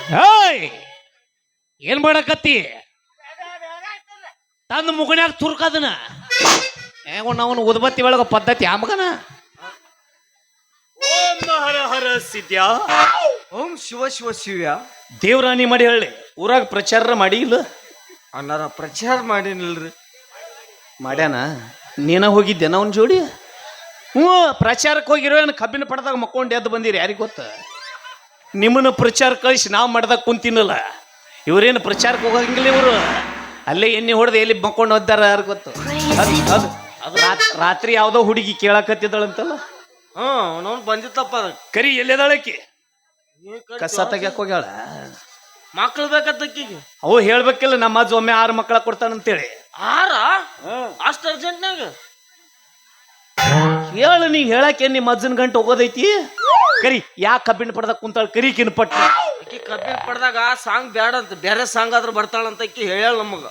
ಹೇಯ್ ಏನ್ ಮಾಡಕತ್ತಿ ತಂದ ಮುಗನ್ಯಾಗ ತುರ್ಕದನ ಅವನು ಉದ್ಬತ್ತಿ ಒಳಗ ಪದ್ಧತಿ ಆಮಗನ ಓಂ ಹರ ಹರ ಸಿದ್ಯಾ ಓಂ ಶಿವ ಶಿವ ಶಿವ್ಯ ದೇವ್ರಾನಿ ಮಾಡಿ ಹೇಳಿ ಊರಾಗ ಪ್ರಚಾರ ಮಾಡಿ ಇಲ್ಲ ಅನ್ನಾರ ಪ್ರಚಾರ ಮಾಡಿನಿಲ್ರಿ. ಮಾಡ್ಯಾನ ನೀನ ಹೋಗಿದ್ದೇನ ಅವನ್ ಜೋಡಿ ಹ್ಞೂ ಪ್ರಚಾರಕ್ಕೆ ಹೋಗಿರೋ ಏನು ಕಬ್ಬಿನ ಪಡೆದಾಗ ಮಕ್ಕೊಂಡು ಎದ್ದು ಬಂದಿರಿ ಯಾರಿಗೆ ಗೊತ್ತ ನಿಮ್ಮನ್ನ ಪ್ರಚಾರ ಕಳಿಸಿ ನಾವು ಮಾಡ್ದಾಗ ಕುಂತಿನಲ್ಲ ಇವ್ರೇನು ಪ್ರಚಾರಕ್ಕೆ ಹೋಗಂಗಿಲ್ಲ ಇವರು ಅಲ್ಲೇ ಎಣ್ಣೆ ಹೊಡೆದು ಎಲ್ಲಿ ಮಕ್ಕೊಂಡು ಹೋದ್ದಾರ ಯಾರು ಗೊತ್ತು ಅದು ರಾತ್ರಿ ಯಾವುದೋ ಹುಡುಗಿ ಕೇಳಕತ್ತಿದ್ದಳಂತಲ್ಲ ನಾವು ಬಂದಿತ್ತಪ್ಪ ಕರಿ ಎಲ್ಲೆದಾಳಕಿ ಕಸ ತೆಗ್ಯಾಕ ಹೋಗ್ಯಾಳ ಮಕ್ಳು ಬೇಕತ್ತಕ್ಕಿಗೆ ಅವು ಹೇಳ್ಬೇಕಿಲ್ಲ ನಮ್ಮ ಅಜ್ಜ ಒಮ್ಮೆ 6 ಮಕ್ಕಳ ಕೊಡ್ತಾನಂತೇಳಿ 6 ಅಷ್ಟು ಅರ್ಜೆಂಟ್ನಾಗ ಹೇಳು ನೀ ಹೇಳಕ್ಕೆ ನಿಮ್ಮ ಅಜ್ಜನ ಗಂಟು ಹೋಗೋದೈತಿ ಕರಿ ಯಾಕೆ ಕಬ್ಬಿನ ಪಡ್ದಾಗ ಕುಂತಾಳ ಕರಿ ಕಿನ್ಪಟ್ಟ ಆಕಿ ಕಬ್ಬಿನ ಪಡ್ದಾಗ ಸಾಂಗ್ ಬ್ಯಾಡ ಅಂತ ಬೇರೆ ಸಾಂಗ್ ಆದ್ರೂ ಬರ್ತಾಳಂತ ಆಕಿ ಹೇಳ್ಯಾಳ ನಮಗ.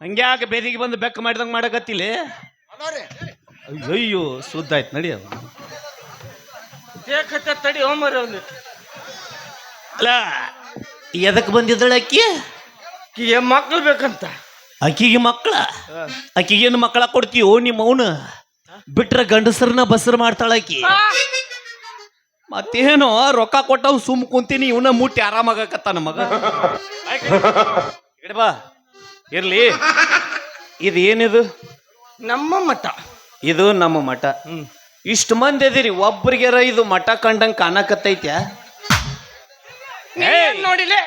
ಹಂಗ್ಯಾಕೆ ಬೇದಿಗೆ ಬಂದು ಬೆಕ್ಕ ಮಾಡಿದಂಗ ಮಾಡಕತ್ತಿಲ್ಲ ಅಯ್ಯೋ ಸುದ್ದ ಆಯ್ತು ನಡಿ ತಡಿ ಹೋಮರಿ ಅವ್ನು ಅಲ್ಲ ಎದಕ್ ಬಂದಿದ್ದಳ ಅಕ್ಕಿ ಆಕಿಗೆ ಮಕ್ಳು ಬೇಕಂತ ಅಕ್ಕಿಗೆ ಮಕ್ಕಳ ಅಕ್ಕಿಗೇನು ಮಕ್ಕಳ ಕೊಡ್ತೀವೋ ನಿಮ್ಮ ಅವನು ಬಿಟ್ರ ಗಂಡಸರನ್ನ ಬಸರು ಮಾಡ್ತಾಳ ಅಕ್ಕಿ ಮತ್ತೇನೋ ರೊಕ್ಕ ಕೊಟ್ಟವ್ ಸುಮ್ ಕುಂತೀನಿ ಇವನ ಮುಟ್ಟಿ ಆರಾಮಾಗಕತ್ತಾನ ಮಗ ಬಾ ಇರ್ಲಿ ಇದು ಏನಿದು ನಮ್ಮ ಮಠ ಇದು ನಮ್ಮ ಮಠ ಇಷ್ಟು ಮಂದಿ ಅದೀರಿ ಒಬ್ರಿಗೆರ ಇದು ಮಠ ಕಂಡಂಗ್ ಕಾಣಕತ್ತೈತ್ಯಾ ನೋಡಿಲೆ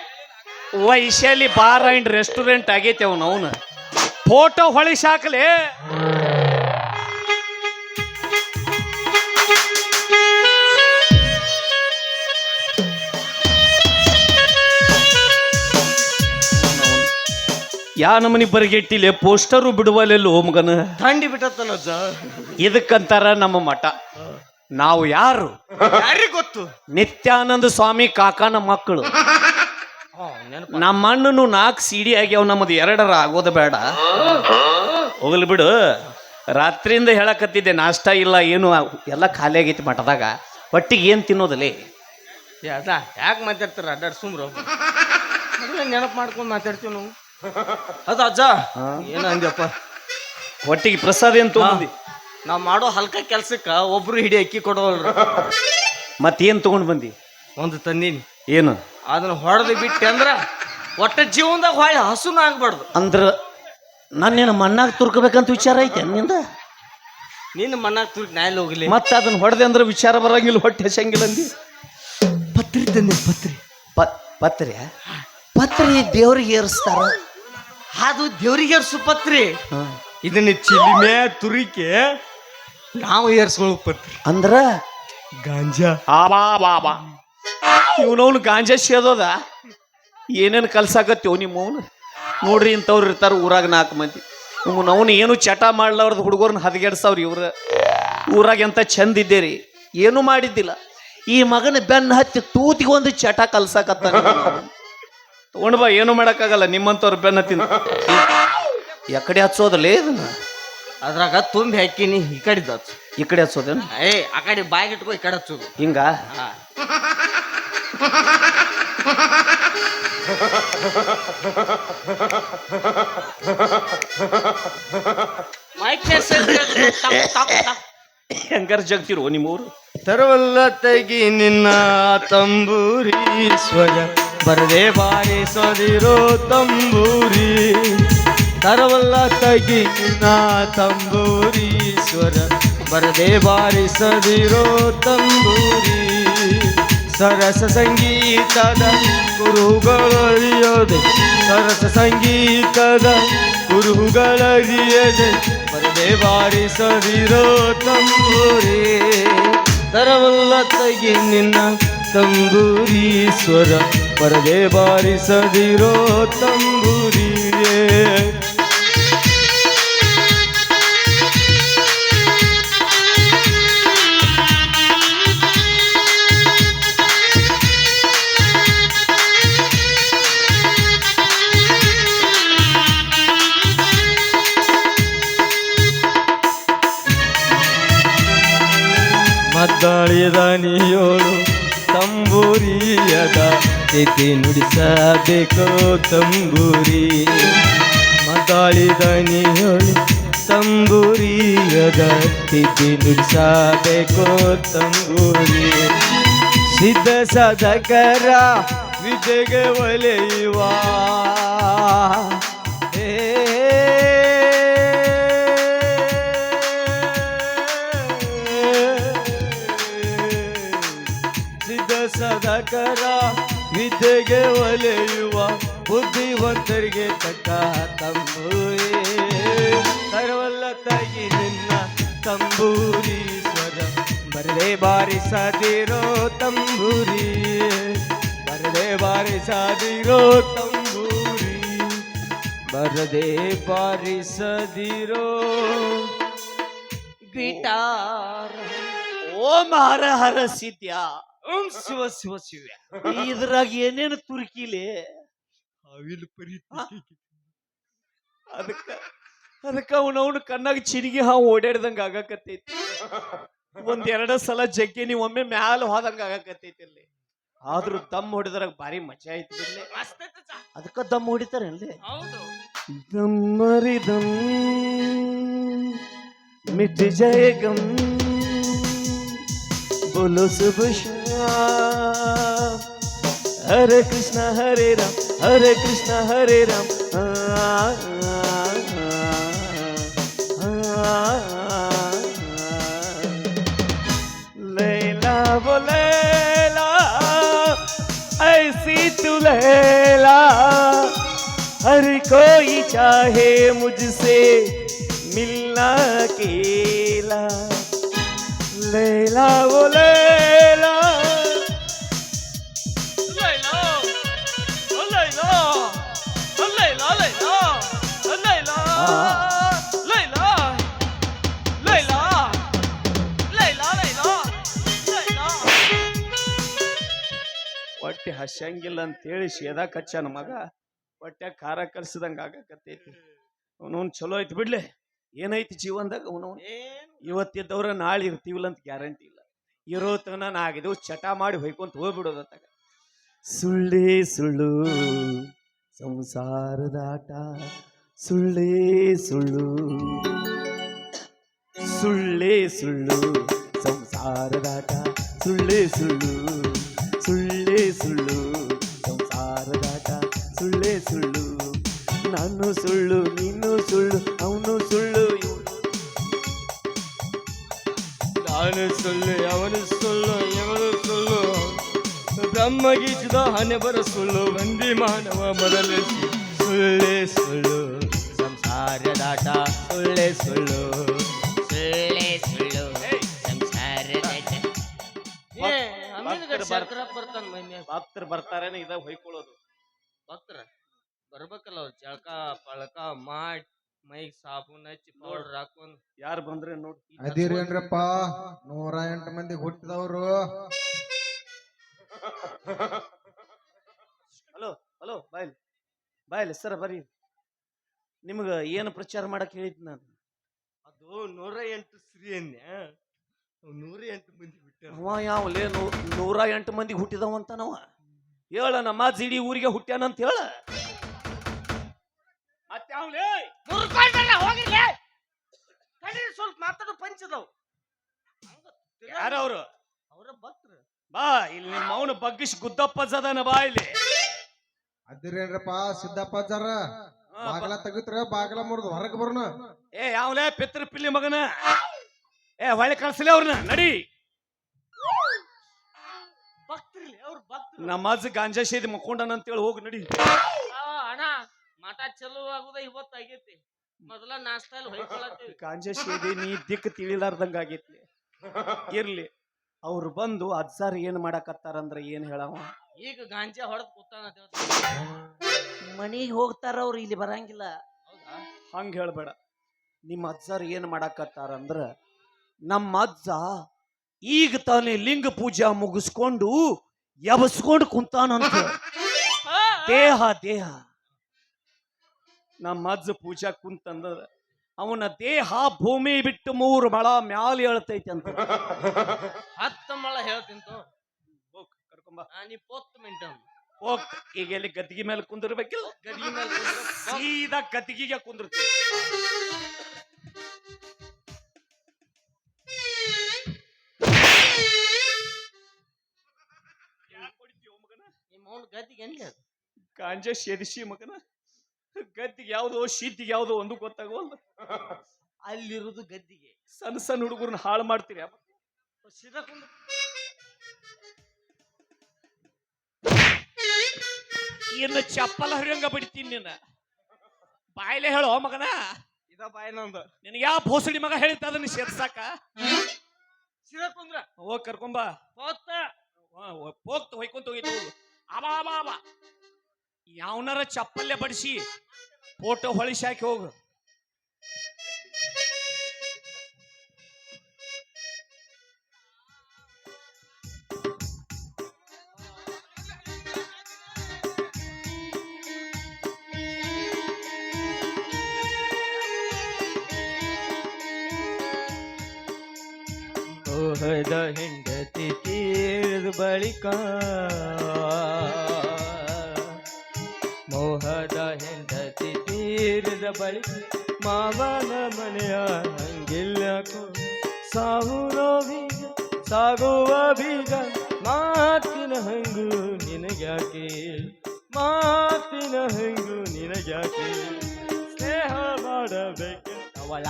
ವೈಶಾಲಿ ಬಾರ್ ಅಂಡ್ ರೆಸ್ಟೋರೆಂಟ್ ಆಗೈತೆ ಅವನು ಫೋಟೋ ಹೊಳಿಸಿ ಹಾಕಲಿ ಯಾ ನಮನಿ ಬರಿಗೆಟ್ಟಿಲೆ ಪೋಸ್ಟರು ಬಿಡುವಲ್ಲೆಲ್ಲ ಮಗನ ಥಂಡಿ ಬಿಟ್ಟತ್ತಲ್ಲ ಇದಕ್ಕಂತಾರ ನಮ್ಮ ಮಠ ನಾವು ಯಾರು ಯಾರಿಗೆ ಗೊತ್ತು ನಿತ್ಯಾನಂದ ಸ್ವಾಮಿ ಕಾಕಾನ ಮಕ್ಕಳು ನಮ್ಮ ಅಣ್ಣನು 4 ಸಿಡಿ ಆಗ್ಯಾವ ನಮ್ಮದು 2 ಆಗೋದು ಬೇಡ ಹೋಗ್ಲಿ ಬಿಡು ರಾತ್ರಿಯಿಂದ ಹೇಳಕತ್ತಿದ್ದೆ ನಾಷ್ಟ ಇಲ್ಲ ಏನು ಎಲ್ಲ ಖಾಲಿ ಆಗೈತಿ ಮಠದಾಗ ಒಟ್ಟಿಗೆ ಏನು ತಿನ್ನೋದಲ್ಲಿ ಅದ ಯಾಕೆ ಮಾತಾಡ್ತಾರ ಅಡ್ಡಾಡ್ ಸುಮ್ರು ನೆನಪು ಮಾಡ್ಕೊಂಡು ಮಾತಾಡ್ತೀವಿ ನಾವು ಅದ ಅಜ್ಜ ಏನ ಅಂದ್ಯಪ್ಪ ಒಟ್ಟಿಗೆ ಪ್ರಸಾದ ಏನು ತಗೊಂಡಿ ನಾವ್ ಮಾಡೋ ಹಲ್ಕ ಕೆಲ್ಸಕ್ಕ ಒಬ್ರು ಹಿಡಿ ಅಕ್ಕಿ ಕೊಡೋಲ್ರ ಮತ್ತೇನು ತಗೊಂಡು ಬಂದಿ ಒಂದು ತಂದೀನಿ ಏನು ಅದನ್ನ ಹೊಡೆದು ಬಿಟ್ಟೆ ಅಂದ್ರ ಒಟ್ಟ ಜೀವನದಾಗ ಹೊಳ್ಳಿ ಹಸುನ ಆಗ್ಬಾರ್ದು ಅಂದ್ರ ನಾನೇನು ಮಣ್ಣಾಗ ತುರ್ಕಬೇಕಂತ ವಿಚಾರ ಐತೆ ನಿಂದ ನಿನ್ನ ಮಣ್ಣಾಗ ತುರ್ಕ್ ನಾಯಲ್ಲಿ ಹೋಗ್ಲಿ ಮತ್ತೆ ಅದನ್ನ ಹೊಡೆದೆ ಅಂದ್ರೆ ವಿಚಾರ ಬರಂಗಿಲ್ಲ ಹೊಟ್ಟೆ ಹಸಂಗಿಲ್ಲ ಅಂದಿ ಪತ್ರಿ ತಂದೆ ಪತ್ರಿ ಪತ್ರೆ ಪತ್ರಿ ದೇವ್ರಿಗೆ ಏರಿಸ್ತಾರ ಅದು ದೇವ್ರಿಗೆ ಏರ್ಸುಪತ್ರಿ ಹಾ. ಇದನ್ನ ಚಿಲಿಮೆ ತುರಿಕೆ ನಾವು ಏರ್ಸ್ಕೊಳ್ಳೋ ಪತ್ರಿ ಅಂದ್ರ ಗಾಂಜಾ ಆಬಾ ಬಾಬಾ ಇವನವನು ಗಾಂಜಾ ಸೇದೋದ ಏನೇನು ಕಲ್ಸಾಕತ್ತೀವ್ ನಿಮ್ಮವನು ನೋಡ್ರಿ ಇಂಥವ್ರು ಇರ್ತಾರ ಊರಾಗ 4 ಮಂದಿ ಅವನು ಏನು ಚಟ ಮಾಡ್ಲಾರ್ದು ಹುಡುಗರನ್ನ ಹದಗೆಡ್ಸವ್ರಿ ಇವ್ರ ಊರಾಗ ಎಂತ ಚಂದ ಇದ್ದೇರಿ ಏನು ಮಾಡಿದ್ದಿಲ್ಲ ಈ ಮಗನ ಬೆನ್ನ ಹತ್ತಿ ತೂತಿಗೊಂದು ಚಟ ಕಲ್ಸಾಕತ್ತ ತಗೊಂಡ್ ಬಾ ಏನು ಮಾಡಕ್ಕಾಗಲ್ಲ ನಿಮ್ಮಂತವ್ರ ಬೆನ್ನ ಹತ್ತಿನ ಎಕಡೆ ಹಚ್ಚೋದಲ್ಲೇ ಇದನ್ನ ಅದ್ರಾಗ ತುಂಬಿ ಹಾಕಿನಿ ಈ ಕಡೆ ಹಚ್ಚು ಈ ಕಡೆ ಹಚ್ಚೋದೇನು ಆ ಕಡೆ ಬಾಯಿಗೆ ಇಟ್ಕೋ ಈ ಕಡೆ ಹಚ್ಚೋದು ಹಿಂಗ ಹೆಂಗಾರ ಜಗ್ತಿರೋ ನಿಮ್ಮೂರು ತರವಲ್ಲ ತೆಗಿ ನಿನ್ನ ತಂಬೂರೀಶ್ವರ ಬರದೆ ಬಾರಿಸದಿರೋ ತಂಬೂರಿ ತರವಲ್ಲ ತೆಗಿ ನಿನ್ನ ತಂಬೂರೀಶ್ವರ ಬರದೆ ಬಾರಿಸದಿರೋ ತಂಬೂರಿ ಸರಸ ಸಂಗೀತದ ಗುರುಗಳರಿಯದೆ ಸರಸ ಸಂಗೀತದ ಗುರುಗಳರಿಯದೆ ಬರದೆ ಬಾರಿಸದಿರೋ ತಂಬೂರಿ ತರವಲ್ಲ ತೆಗಿ ನಿನ್ನ ತಂಬೂರೀಶ್ವರ ಬರದೆ ಬಾರಿಸದಿರೋ ತಂಬೂರಿಯೇ ಮದ್ದಾಳಿದ ನೀಯೋಳು ತಂಬೂರಿಯದ ತಿಥಿ ನುಡಿಸಬೇಕು ತಂಬೂರಿ ಮದ್ದಾಳಿದ ನೀಯೋಳು ತಂಬೂರಿಯದ ತಿಥಿ ನುಡಿಸಬೇಕು ತಂಬೂರಿ ಸಿದ್ಧ ಸಾಧಕರ ವಿದ್ಯೆಗೆ ಒಲೆಯುವ ಸದಕರ ವಿದ್ಯೆಗೆ ಒಲೆಯುವ ಬುದ್ಧಿವಂತರಿಗೆ ತಕ್ಕ ತಂಬೂರಿ ತರವಲ್ಲ ತಾಗಿ ನಿನ್ನ ತಂಬೂರಿ ಸ್ವರ ಬರದೆ ಬಾರಿಸದಿರೋ ತಂಬೂರಿ ಬರದೆ ಬಾರಿಸದಿರೋ ತಂಬೂರಿ ಬರದೆ ಬಾರಿಸದಿರೋ ಗಿಟಾರ್ ಓಂ ಹರ ಹರ ಸಿದ್ಯಾ ಓಂ ಶಿವ ಶಿವ ಶಿವ ಇದ್ರಾಗ ಏನೇನು ತುರ್ಕಿಲಿ ಅದಕ್ಕ ಅವನವನು ಕಣ್ಣಾಗ ಚಿರಿಗೆ ಹಾವು ಓಡಾಡ್ದಂಗ ಆಗಾಕತ್ತೈತಿ 1-2 ಸಲ ಜಗ್ಗಿ ನೀವು ಒಮ್ಮೆ ಮ್ಯಾಲ ಹೋದಂಗ ಆಗಾಕತ್ತೈತಿ ಅಲ್ಲಿ ಆದ್ರೂ ದಮ್ ಹೊಡಿದ್ರಾಗ ಭಾರಿ ಮಜಾ ಐತಿ ಇಲ್ಲಿ ಅದಕ್ಕ ದಮ್ ಹೊಡಿತಾರ ಅಲ್ಲಿ ದಮ್ಮರಿ ದಮ್ ಮಿಟ್ ಜಯ ಗಮ್ बोलो शुभ शाम हरे कृष्ण हरे राम लैला वो लैला ऐसी तू लैला हर कोई चाहे मुझसे मिलना अकेला लैला वो लैला ಲೈಲಾ ಲೈಲಾ ಲೈಲಾ ಲೈಲಾ ಲೈಲಾ ಲೈಲಾ ಲೈಲಾ ಲೈಲಾ ಲೈಲಾ ಹೊಟ್ಟೆ ಹಸಂಗಿಲ್ಲ ಅಂತೇಳಿ ಸೇದಾ ಕಚ್ಚನ ಮಗ ಹೊಟ್ಟೆ ಖಾರ ಕಲ್ಸಿದಂಗ ಆಗಾಕತ್ತೈತಿ ಅವನವನ್ ಚಲೋ ಐತಿ ಬಿಡ್ಲೆ ಏನೈತಿ ಜೀವನದಾಗ ಅವನವನ್ ಇವತ್ತಿದ್ದವ್ರ ನಾಳೆ ಇರ್ತೀವಿಲ್ಲ ಅಂತ ಗ್ಯಾರಂಟಿ ಇಲ್ಲ ಇರೋ ತನ ನಾಗಿದ್ದು ಚಟ ಮಾಡಿ ಹೊಯ್ಕೊಂತ ಹೋಗ್ಬಿಡೋದತ್ತಾಗ ಸುಳ್ಳೇ ಸುಳ್ಳು ಸಂಸಾರದಾಟ ಸುಳ್ಳೇ ಸುಳ್ಳು ಸುಳ್ಳೇ ಸುಳ್ಳು ಸಂಸಾರದಾಟ ಸುಳ್ಳೇ ಸುಳ್ಳು ಸುಳ್ಳೇ ಸುಳ್ಳು ಸಂಸಾರದಾಟ ಸುಳ್ಳೇ ಸುಳ್ಳು ನಾನು ಸುಳ್ಳು ನೀನು ಸುಳ್ಳು ಅವನು ಸುಳ್ಳು ನಾನು ಸುಳ್ಳು ಅವನು ಸುಳ್ಳು ಇವನು ಸುಳ್ಳು ಬ್ರಹ್ಮಗೀಚಿದ ಹಣೆ ಬರ ಸುಳ್ಳು ಬಂದಿ ಮಾನವ ಮೊದಲೇ ಸುಳ್ಳೇ ಸುಳ್ಳು ಹತ್ರ ಬರ್ತಾರೇನೆ ಇದ ಹೊಯ್ಕೊಳ್ಳೋದು. ಭಕ್ತರ ಬರ್ಬೇಕಲ್ಲ ಅವ್ರು ಜಳಕ ಪಳಕ ಮಾಡಿ ಮೈಗ್ ಸಾಬೂನ್ ಹಚ್ಚಿ ಪೌಡರ್ ಹಾಕೊಂಡ್ ಯಾರು ಬಂದ್ರೆ ನೋಡಿ. ಅದಿರೇನ್ರಪ್ಪ 108 ಮಂದಿ ಹುಟ್ಟಿದವ್ರು. ಹಲೋ ಹಲೋ ಬಾಯ್ಲಿ ಬಾಯ್ಲಿ ಸರ ಬರ್ರಿ. ನಿಮ್ಗ ಏನು ಪ್ರಚಾರ ಮಾಡಕ್ ಹೇಳಿದ್ ನಾನು? ಅದು 108 ಶ್ರೀ ಅನ್ಯ 108 ಮಂದಿ ಬಿಟ್ಟಾರ. ಅವ ಯಾವಲೇ 108 ಮಂದಿ ಹುಟ್ಟಿದವ ಅಂತ ನಾವ ಹೇಳ. ನಮ್ಮ ಇಡೀ ಊರಿಗೆ ಹುಟ್ಟ್ಯಾನಂತ ಹೇಳ. ಮತ್ಯಾವ್ಲೇ ಹೋಗಿರ್ಲಿ ಸ್ವಲ್ಪ ಮಾತಾಡೋ ಪಂಚದವ್ ಯಾರವ್ರು? ಅವ್ರ ಭಕ್ತರ. ಬಾ ಇಲ್ಲಿ ನಿಮ್ಮ ಅವನು ಬಗ್ಗಿಸಿ ಗುದ್ದಪ್ಪ ಜದನ ಬಾ ಇಲ್ಲಿ. ಅದಿರೇನ್ರಪ್ಪ ಸಿದ್ದಪ್ಪಾಜಾರ ಬಾಗಲ ತೆಗಿತ್ರ ಬಾಗಲ ಮುರಿದು ಹೊರಗೆ ಬರ್ನ. ಏ ಯಾವಲೇ ಪಿತ್ರ ಪಿಲ್ಲಿ ಮಗನ, ಏ ಹೊಳೆ ಕಳ್ಸಲಿ ಅವ್ರನ್ನ ನಡಿ. ಭಕ್ತರಿಲ್ಲ ಅವ್ರ ಭಕ್ತರು. ನಮ್ಮ ಅಜ್ಜ ಗಾಂಜಾ ಸೇದಿ ಮಕ್ಕೊಂಡನಂತೇಳಿ ಹೋಗಿ ನಡಿ. ಅಣ್ಣ ಮಠ ಚಲೋ ಆಗುದ ಇವತ್ತಾಗೈತಿ. ಮೊದಲ ನಾಷ್ಟಾಲ್ ಹೊಯ್ಕೊಳತ್ತೀವಿ. ಗಾಂಜಾ ಸೇದಿ ನೀ ದಿಕ್ಕ ತಿಳಿಲಾರ್ದಂಗ ಆಗೈತಿ. ಇರ್ಲಿ, ಅವ್ರು ಬಂದು ಅಜ್ಜಾರ್ ಏನ್ ಮಾಡಾಕತ್ತಾರಂದ್ರ ಏನ್ ಹೇಳವ? ಈಗ ಗಾಂಜಾ ಹೊಡೆದ್ ಕೂತಾನ ಮನಿಗ್ ಹೋಗ್ತಾರ ಅವ್ರು, ಇಲ್ಲಿ ಬರಂಗಿಲ್ಲ. ಹೌದಾ? ಹಂಗ ಹೇಳ್ಬೇಡ. ನಿಮ್ಮ ಅಜ್ಜಾರ್ ಏನ್ ಮಾಡಾಕತ್ತಾರಂದ್ರ ನಮ್ಮ ಅಜ್ಜ ಈಗ ತಾನೇ ಲಿಂಗ ಪೂಜಾ ಮುಗಿಸ್ಕೊಂಡು ಎಬಸ್ಕೊಂಡು ಕುಂತಾನಂತ. ದೇಹ ದೇಹ ನಮ್ಮ ಅಜ್ಜ ಪೂಜಾ ಕುಂತಂದ್ರ ಅವನ ದೇಹ ಭೂಮಿ ಬಿಟ್ಟು 3 ಮಳ ಮ್ಯಾಲ ಹೇಳ್ತೈತಿ ಅಂತ. 10 ಮಳ ಹೇಳ್ತಿಂತು. ಕರ್ಕೊಂಬ. ನೀ 40 ಮಿನಿಟ್ ಹೋಗ್. ಈಗ ಎಲ್ಲಿ ಗದ್ದಿಗೆ ಮೇಲೆ ಕುಂದಿರ್ಬೇಕಿಲ್ಲ, ಗಡಿ ಮೇಲೆ ಸೀದಾ ಗದ್ದಿಗೆ ಕುಂದಿರ್ತೀವಿ. ನಿಮ್ಮ ಅವ್ನ ಗದ್ದಿಗೆ ಎಲ್ಲಿ ಅದು? ಗಾಂಜಾ ಸೇದಿಸಿ ಮಗನ. ಗದ್ದಿಗೆ ಯಾವ್ದೋ ಶೀತಿಗೆ ಯಾವ್ದೋ ಒಂದು ಗೊತ್ತಾಗೋಲ್ಲ. ಅಲ್ಲಿರುವುದು ಗದ್ದಿಗೆ. ಸಣ್ಣ ಸಣ್ಣ ಹುಡುಗರನ್ನ ಹಾಳು ಮಾಡ್ತೀರಿ. ಸೀದಾ ಕುಂದ್ರ. ಇನ್ನು ಚಪ್ಪಲ ಹರಿಯಂಗ ಬಿಡ್ತೀನಿ ನಿನ್ನ. ಬಾಯ್ಲೆ ಹೇಳೋ ಮಗನ. ಇದ ಬಾಯ್ ನಂದು. ನಿನಗೆ ಯಾವ ಭೋಸಡಿ ಮಗ ಹೇಳಿದ್ದ ಅದನ್ನ ಸೇರ್ಸಾಕ? ಸೀದಾ ಕುಂದ್ರ. ಹೋಗ್ ಕರ್ಕೊಂಬ. ಹೋಗ್ತ ಹೊಯ್ಕೊಂತ ಹೋಗಿತ್ತು. ಅಬಾ ಅಬಾ ಅಬಾ ಯಾವನಾರ ಚಪ್ಪಲ್ಲೆ ಬಡಿಸಿ ಫೋಟೋ ಹೊಳಿಸಿ ಹಾಕಿ ಹೋಗು. ಮೋಹದ ಹೆಂಡತಿ ತೀರದ ಬಳಿಕ, ಮೋಹದ ಹೆಂಡತಿ ತೀರದ ಬಳಿಕ ಮಾವನ ಮನೆಯ ಹಂಗಿಲ್ಲಕೋ. ಸಾಗುವ ಬೀಗ ಸಾಗುವ ಬೀಗ ಮಾತಿನ ಹಂಗು ನಿನಗ್ಯಾಕೆ, ಮಾತಿನ ಹಂಗು ನಿನಗ್ಯಾಕೆ. ಸ್ನೇಹ ಮಾಡಬೇಕೆಂತವಳ,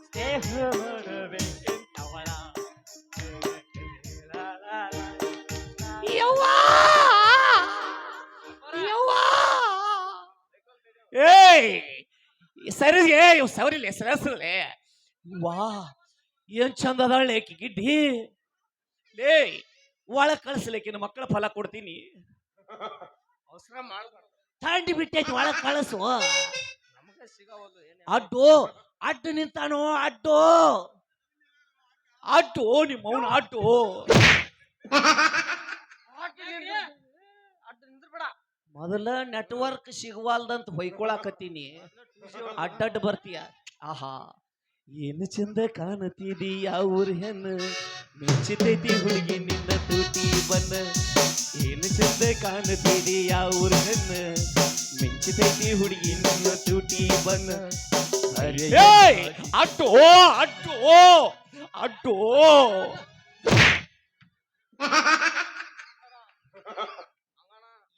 ಸ್ನೇಹ ಮಾಡಬೇಕೆಂತವಳ. ಏಯ್ ಸರಿ ಸವರಿಲೆ ಸರಸ್ರಲೆ. ವಾ ಏನ್ ಚಂದ ಅದಾಳೆ ಆಕಿ ಗಿಡ್ಡಿ. ಲೇ ಒಳ ಕಳಿಸ್ಲಿಕ್ಕಿನ ಮಕ್ಕಳ ಫಲ ಕೊಡ್ತೀನಿ. ಅವಸರ ಮಾಡ್ಬಾರ್ದು. ಥಂಡಿ ಬಿಟ್ಟೈತಿ, ಒಳ ಕಳಿಸು. ನಮಗ ಸಿಗವಲ್ದು. ಅಡ್ಡು ಅಡ್ಡು ನಿಂತಾನೋ, ಅಡ್ಡು ಅಡ್ಡು ನಿಮ್ಮ ಅವನು ಅಡ್ಡು. ಮೊದಲ ನೆಟ್ವರ್ಕ್ ಸಿಗವಲ್ದಂತ ಹೊಯ್ಕೊಳಕತ್ತೀನಿ. ಅಡ್ಡಡ್ಡ ಬರ್ತೀಯ. ಆಹಾ ಏನು ಚಂದ ಕಾಣತಿದಿ ಅವ್ರ ಹೆಣ್ಣು, ಮೆಚ್ಚಿತೈತಿ ಹುಡುಗಿ ನಿನ್ನ ತೂಟಿ ಬನ್ನ. ಏನು ಚಂದ ಕಾಣತಿದಿ ಅವ್ರ ಹೆಣ್ಣು, ಮೆಚ್ಚಿತೈತಿ ಹುಡುಗಿ ನಿನ್ನ ತೂಟಿ ಬನ್ನ. ಅಡ್ಡು ಅಡ್ಡು ಅಡ್ಡು.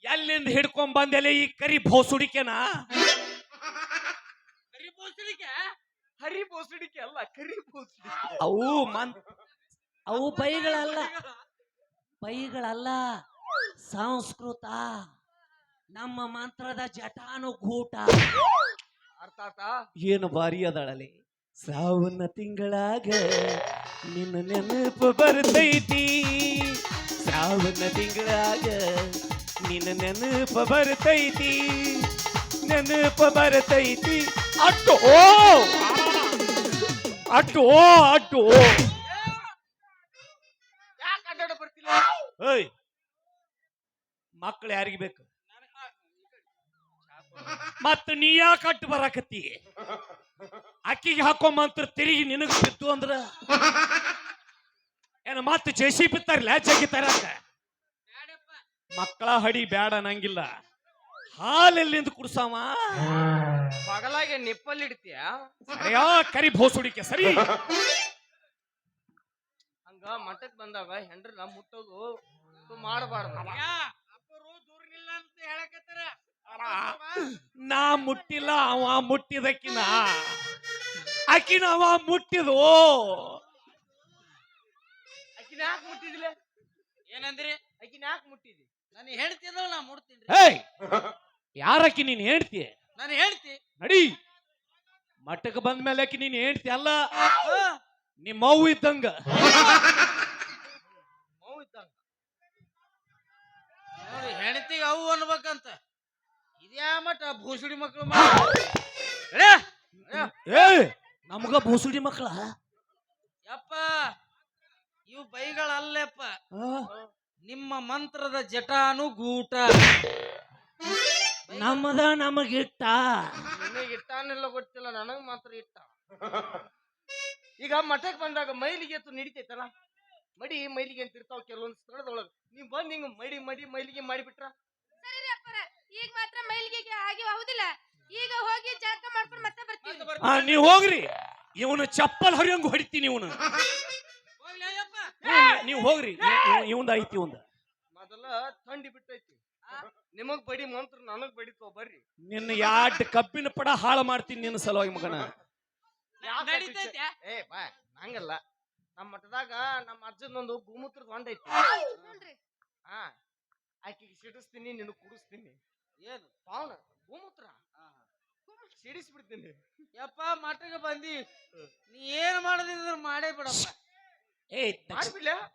ಎಲ್ಲಿಂದ ಹಿಡ್ಕೊಂಡ್ ಬಂದೆಲೆ ಈ ಕರಿ ಭೋಸುಡಿಕೆನಾ? ಕರಿ ಬೋಸಡಿಕೆ? ಹರಿ ಬೋಸಡಿಕೆ ಅಲ್ಲ, ಕರಿ ಬೋಸಡಿಕೆ. ಅವು ಬೈಗಳಲ್ಲ, ಬೈಗಳಲ್ಲ, ಸಂಸ್ಕೃತ. ನಮ್ಮ ಮಂತ್ರದ ಜಟಾನುಗೂಟ. ಅರ್ಥ ಆತ? ಏನು ಬಾರಿ ಅದಾಳಲೆ. ಸಾವನ್ನ ತಿಂಗಳಾಗ ನಿನ್ನ ನೆನಪು ಬರ್ತೈತಿ ಸಾವನ್ನ ತಿಂಗಳಾಗ ನಿನ್ನ ನೆನಪು ಬರ್ತೈತಿ ನೆನಪು ಬರ್ತೈತಿ ಅಟ್ಟು ಅಟ್ಟು ಅಟ್ಟು ಯಾಕೆ ಅಡ್ಡಾಡ ಬರ್ತಿಲ್ಲ ಏಯ್ ಮಕ್ಕಳು ಯಾರಿಗೆ ಬೇಕು ಮತ್ತ ನೀ ಯಾಕೆ ಅಟ್ಟು ಬರಾಕತ್ತಿ ಅಕ್ಕಿಗೆ ಹಾಕೊಂಬಂತ್ರ ತಿರುಗಿ ನಿನಗ ಬಿತ್ತು ಅಂದ್ರ ಏನ ಮತ್ತೆ ಜೇಸಿ ಬಿತ್ತಾರಲ್ಲ ಜಗಿತಾರ ಮಕ್ಕಳ ಹಡಿ ಬ್ಯಾಡ ಅನ್ನಂಗಿಲ್ಲ ಹಾಲೆಲ್ಲಿಂದ ಕುಡ್ಸಾವ ಬಗಲಾಗೆ ನಿಪ್ಪಲ್ಲಿ ಇಡ್ತೀಯ ಸರಿಯಾ ಕರಿ ಬೋಸುಡಿಕೆ ಸರಿ ಹಂಗ ಮಠಕ್ ಬಂದಾಗ ಹೆಂಡ್ರನ್ನ ಮುಟ್ಟೋದು ಮಾಡಬಾರ್ದು ನಾ ಮುಟ್ಟಿಲ್ಲ ಅವ ಮುಟ್ಟಿದಕ್ಕಿನ ಅಕ್ಕಿನ ಅವ ಮುಟ್ಟಿದು ಅಕ್ಕಿನ ಯಾಕೆ ಮುಟ್ಟಿದಿಲ್ಲ ಏನಂದ್ರಿ ಅಕ್ಕಿನ ಯಾಕೆ ಮುಟ್ಟಿದಿ ನಾನು ಹೇಳ್ತಿದ್ದವ ನಾ ಮುಡ್ತೀನಿ ಹೇಯ್ ಯಾರಕ್ಕಿ ನೀನ್ ಹೇಳ್ತಿ ನಾನು ಹೇಳ್ತಿ ನಡಿ ಮಠಕ್ಕೆ ಬಂದ ಮೇಲೆ ಅಕ್ಕಿ ನೀನ್ ಹೇಳ್ತಿ ಅಲ್ಲ ನಿಮ್ಮ ಮೌ ಇದ್ದಂಗ ಮೌ ಇದ್ದಂಗ ನೋಡಿ ಹೆಣ್ತಿಗೆ ಅವು ಅನ್ಬೇಕಂತ ಇದ್ಯಾ ಮಠ ಭೂಸುಡಿ ಮಕ್ಕಳು ಏ ನಮಗ ಬೋಸುಡಿ ಮಕ್ಕಳ ಯಪ್ಪ ಇವು ಬೈಗಳಲ್ಲಪ್ಪ ನಿಮ್ಮ ಮಂತ್ರದ ಜಟಾನು ಗೂಟ ನಮ್ಮದ ನಮಗಿಟ್ಟ ನಿನಗೆ ಇಟ್ಟಾನೆಲ್ಲ ಗೊತ್ತಿಲ್ಲ ನನಗ್ ಮಾತ್ರ ಇಟ್ಟ ಈಗ ಮಠಕ್ ಬಂದಾಗ ಮೈಲಿಗೆ ಎತ್ತು ನಡಿತೈತಲ್ಲ ಮಡಿ ಮೈಲಿಗೆ ಅಂತ ಇರ್ತಾವ ಕೆಲವೊಂದು ಸ್ಥಳದೊಳಗ ನೀವ್ ಬಂದ್ ಹಿಂಗ ಮೈಲಿಗೆ ಮಾಡಿಬಿಟ್ರ ಈಗ ಮಾತ್ರ ಮೈಲಿಗೆ ಆಗಿ ಹೌದಿಲ್ಲ ಈಗ ಹೋಗಿ ಜಳಕ ಮಾಡ್ಕೊಂಡು ಮತ್ತೆ ಬರ್ತೀವಿ ನೀವ್ ಹೋಗ್ರಿ ಇವನು ಚಪ್ಪಲ್ ಹರಿಯಂಗ್ ಹೊಡಿತೀನಿ ಇವನು ನೀವ್ ಹೋಗ್ರಿ ಇವಂದ ಐತಿ ಇವಂದ ಮೊದಲ ಥಂಡಿ ಬಿಟ್ಟೈತಿ ನಿಮಗ್ ಬಡಿ ಮಂತ್ರ ನನಗ್ ಬಡಿತೋ ಬರ್ರಿ ನಿನ್ನ ಯಾಡ್ ಕಬ್ಬಿನ ಪಡ ಹಾಳು ಮಾಡ್ತೀನಿ ನಿನ್ನ ಸಲುವಾಗಿ ಮಗನ ಏ ಬಾ ಹಂಗಲ್ಲ ನಮ್ಮ ಮಠದಾಗ ನಮ್ಮ ಅಜ್ಜನೊಂದು ಗೋಮೂತ್ರದ ಹೊಂಡ ಐತಿ ಹಾ ಆಕಿಗೆ ಸಿಡಿಸ್ತೀನಿ ನಿನಗ್ ಕುಡಿಸ್ತೀನಿ ಏನು ಪಾವನ ಗೋಮೂತ್ರ ಸಿಡಿಸ್ಬಿಡ್ತೀನಿ ಯಪ್ಪ ಮಠಕ್ಕೆ ಬಂದಿ ನೀ ಏನ್ ಮಾಡದಿದ್ರ ಮಾಡೇ ಬಿಡಪ್ಪ ಏ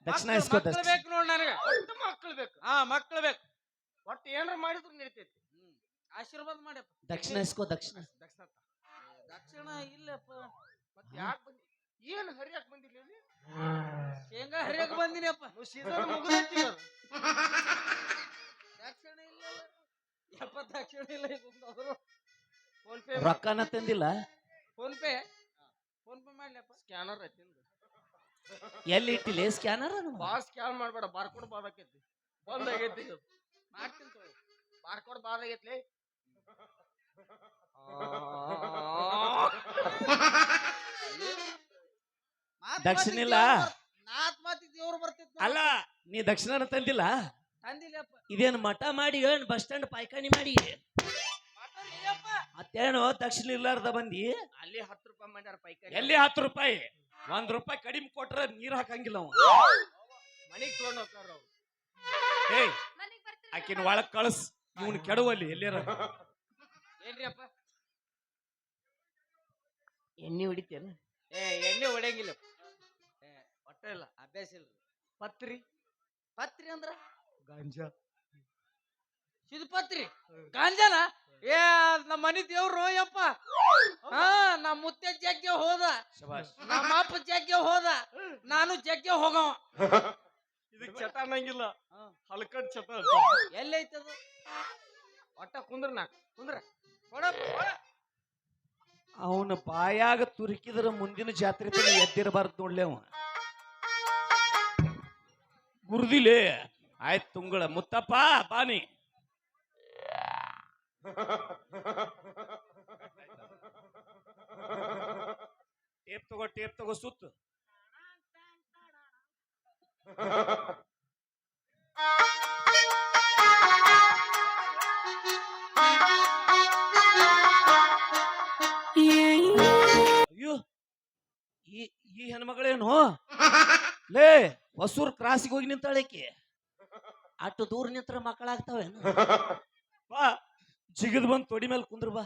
ದಕ್ಷಿಣ ಇಸ್ಕೋ ಮಕ್ಳು ಬೇಕು ನೋಡ್ ನನಗ ಒಟ್ಟು ಮಕ್ಳು ಬೇಕು ಮಕ್ಳು ಬೇಕು ಒಟ್ಟು ಏನಾರ ಮಾಡಿದ್ರು ನಡೀತೈತಿ ಆಶೀರ್ವಾದ ಮಾಡ್ಯಪ್ಪ ದಕ್ಷಿಣ ಇಸ್ಕೋ ದಕ್ಷಿಣ ದಕ್ಷಿಣ ಇಲ್ಲಪ್ಪ ಮತ್ತೆ ಯಾಕೆ ಬಂದಿ ಏನು ಹರಿಯಾಕ್ ಬಂದಿಲ್ಲ ಇಲ್ಲಿ ಶೇಂಗಾ ಹರಿಯಾಕ ಬಂದಿನಪ್ಪ ಸೀಸನ್ ಮುಗಿದೈತಿ ದಕ್ಷಿಣ ಇಲ್ಲ ಯಪ್ಪ ದಕ್ಷಿಣ ಇಲ್ಲ ಫೋನ್ ಪೇ ರೊಕ್ಕನ ತಂದಿಲ್ಲ ಫೋನ್ ಪೇ ಮಾಡ್ಲಪ್ಪ ಸ್ಕ್ಯಾನರ್ ಐತಿ ಎಲ್ಲಿ ಇಟ್ಟಿಲ್ಲ ಸ್ಕ್ಯಾನರ್ ಬಾ ಸ್ಕ್ಯಾನ್ ಮಾಡ್ಬೇಡ ಬಾರ್ಕೋಡ್ ಬಾದಾಕೈತಿ ಬಂದ್ ಆಗೈತಿ ಮಾಡ್ತೀನಿ ತಗೋ ಬಾರ್ಕೋಡ್ ಬಾದಾಗೈತ್ಲಿ ದಕ್ಷಿಣ ಇಲ್ಲ ನಾತ್ ಮಾತಿ ದೇವ್ರು ಬರ್ತಿತ್ತು ಅಲ್ಲ ನೀ ದಕ್ಷಿಣ ತಂದಿಲ್ಲ ತಂದಿಲ್ಲಪ್ಪ ಇದೇನು ಮಠ ಮಾಡಿ ಏನ್ ಬಸ್ ಸ್ಟ್ಯಾಂಡ್ ಪಾಯ್ಕಾನಿ ಮಾಡಿ ಮತ್ತೇನು ದಕ್ಷಿಣ ಇರ್ಲಾರ್ದ ಬಂದಿ ಅಲ್ಲಿ 10 ರೂಪಾಯಿ ಮಾಡ್ಯಾರ ಪೈಕಾರಿ ಎಲ್ಲಿ 10 ರೂಪಾಯಿ ₹1 ಕಡಿಮೆ ಕೊಟ್ರ ನೀರ್ ಹಾಕಂಗಿಲ್ಲ ಅವ ಮನಿಗ್ ತೊಗೊಂಡ್ ಹೋಗ್ತಾರ ಅವ್ರು ಏಯ್ ಆಕಿನ ಒಳಗ್ ಕಳಸ್ ಇವನ್ ಕೆಡವಲ್ಲಿ ಎಲ್ಲಾರ ಏನ್ರಿ ಅಪ್ಪ ಎಣ್ಣೆ ಹೊಡಿತೇನ ಎಣ್ಣೆ ಹೊಡೆಯಂಗಿಲ್ಲ ಒಟ್ಟ ಇಲ್ಲ ಅಭ್ಯಾಸ ಇಲ್ಲ ಪತ್ರಿ ಅಂದ್ರ ಗಾಂಜಾ ಸಿದ್ಪತ್ರಿ ಗಾಂಜಾನ ನಮ್ಮ ಮನಿ ದೇವ್ರು ಯಪ್ಪ ನಮ್ಮ ಮುತ್ತೆ ಜಗ್ಗೆ ಹೋದ ನಮ್ಮ ಅಪ್ಪ ಜಗ್ಗೆ ಹೋದ ನಾನು ಜಗ್ಗೆ ಹೋಗವ ಇದಕ್ ಚಟ ಅನ್ನಂಗಿಲ್ಲ ಹಲ್ಕಡ್ ಚಟ ಎಲ್ಲೈತದ ಒಟ್ಟ ಕುಂದ್ರ ಅವನ ಬಾಯಾಗ ತುರುಕಿದ್ರ ಮುಂದಿನ ಜಾತ್ರೆ ತನ ಎದ್ದಿರಬಾರ್ದು ನೋಡ್ಲಿ ಅವ ಗುರುದಿಲೇ ಆಯ್ತು ತುಂಗಳ ಮುತ್ತಪ್ಪ ಬಾನಿ ಟೇಪ್ ತಗೋ ಸುತ್ತು ಅಯ್ಯೋ ಈ ಹೆಣ್ಮಗಳೇನು ಲೇ ಹೊಸೂರ್ ಕ್ರಾಸಿಗೆ ಹೋಗಿ ನಿಂತಾಳಕ್ಕೆ ಅಷ್ಟು ದೂರ ನಿಂತ್ರ ಮಕ್ಕಳಾಗ್ತಾವೇನು ಬಾ ಜಿಗದ್ ಬಂದ್ ತೊಡಿ ಮೇಲೆ ಕುಂದ್ರ ಬಾ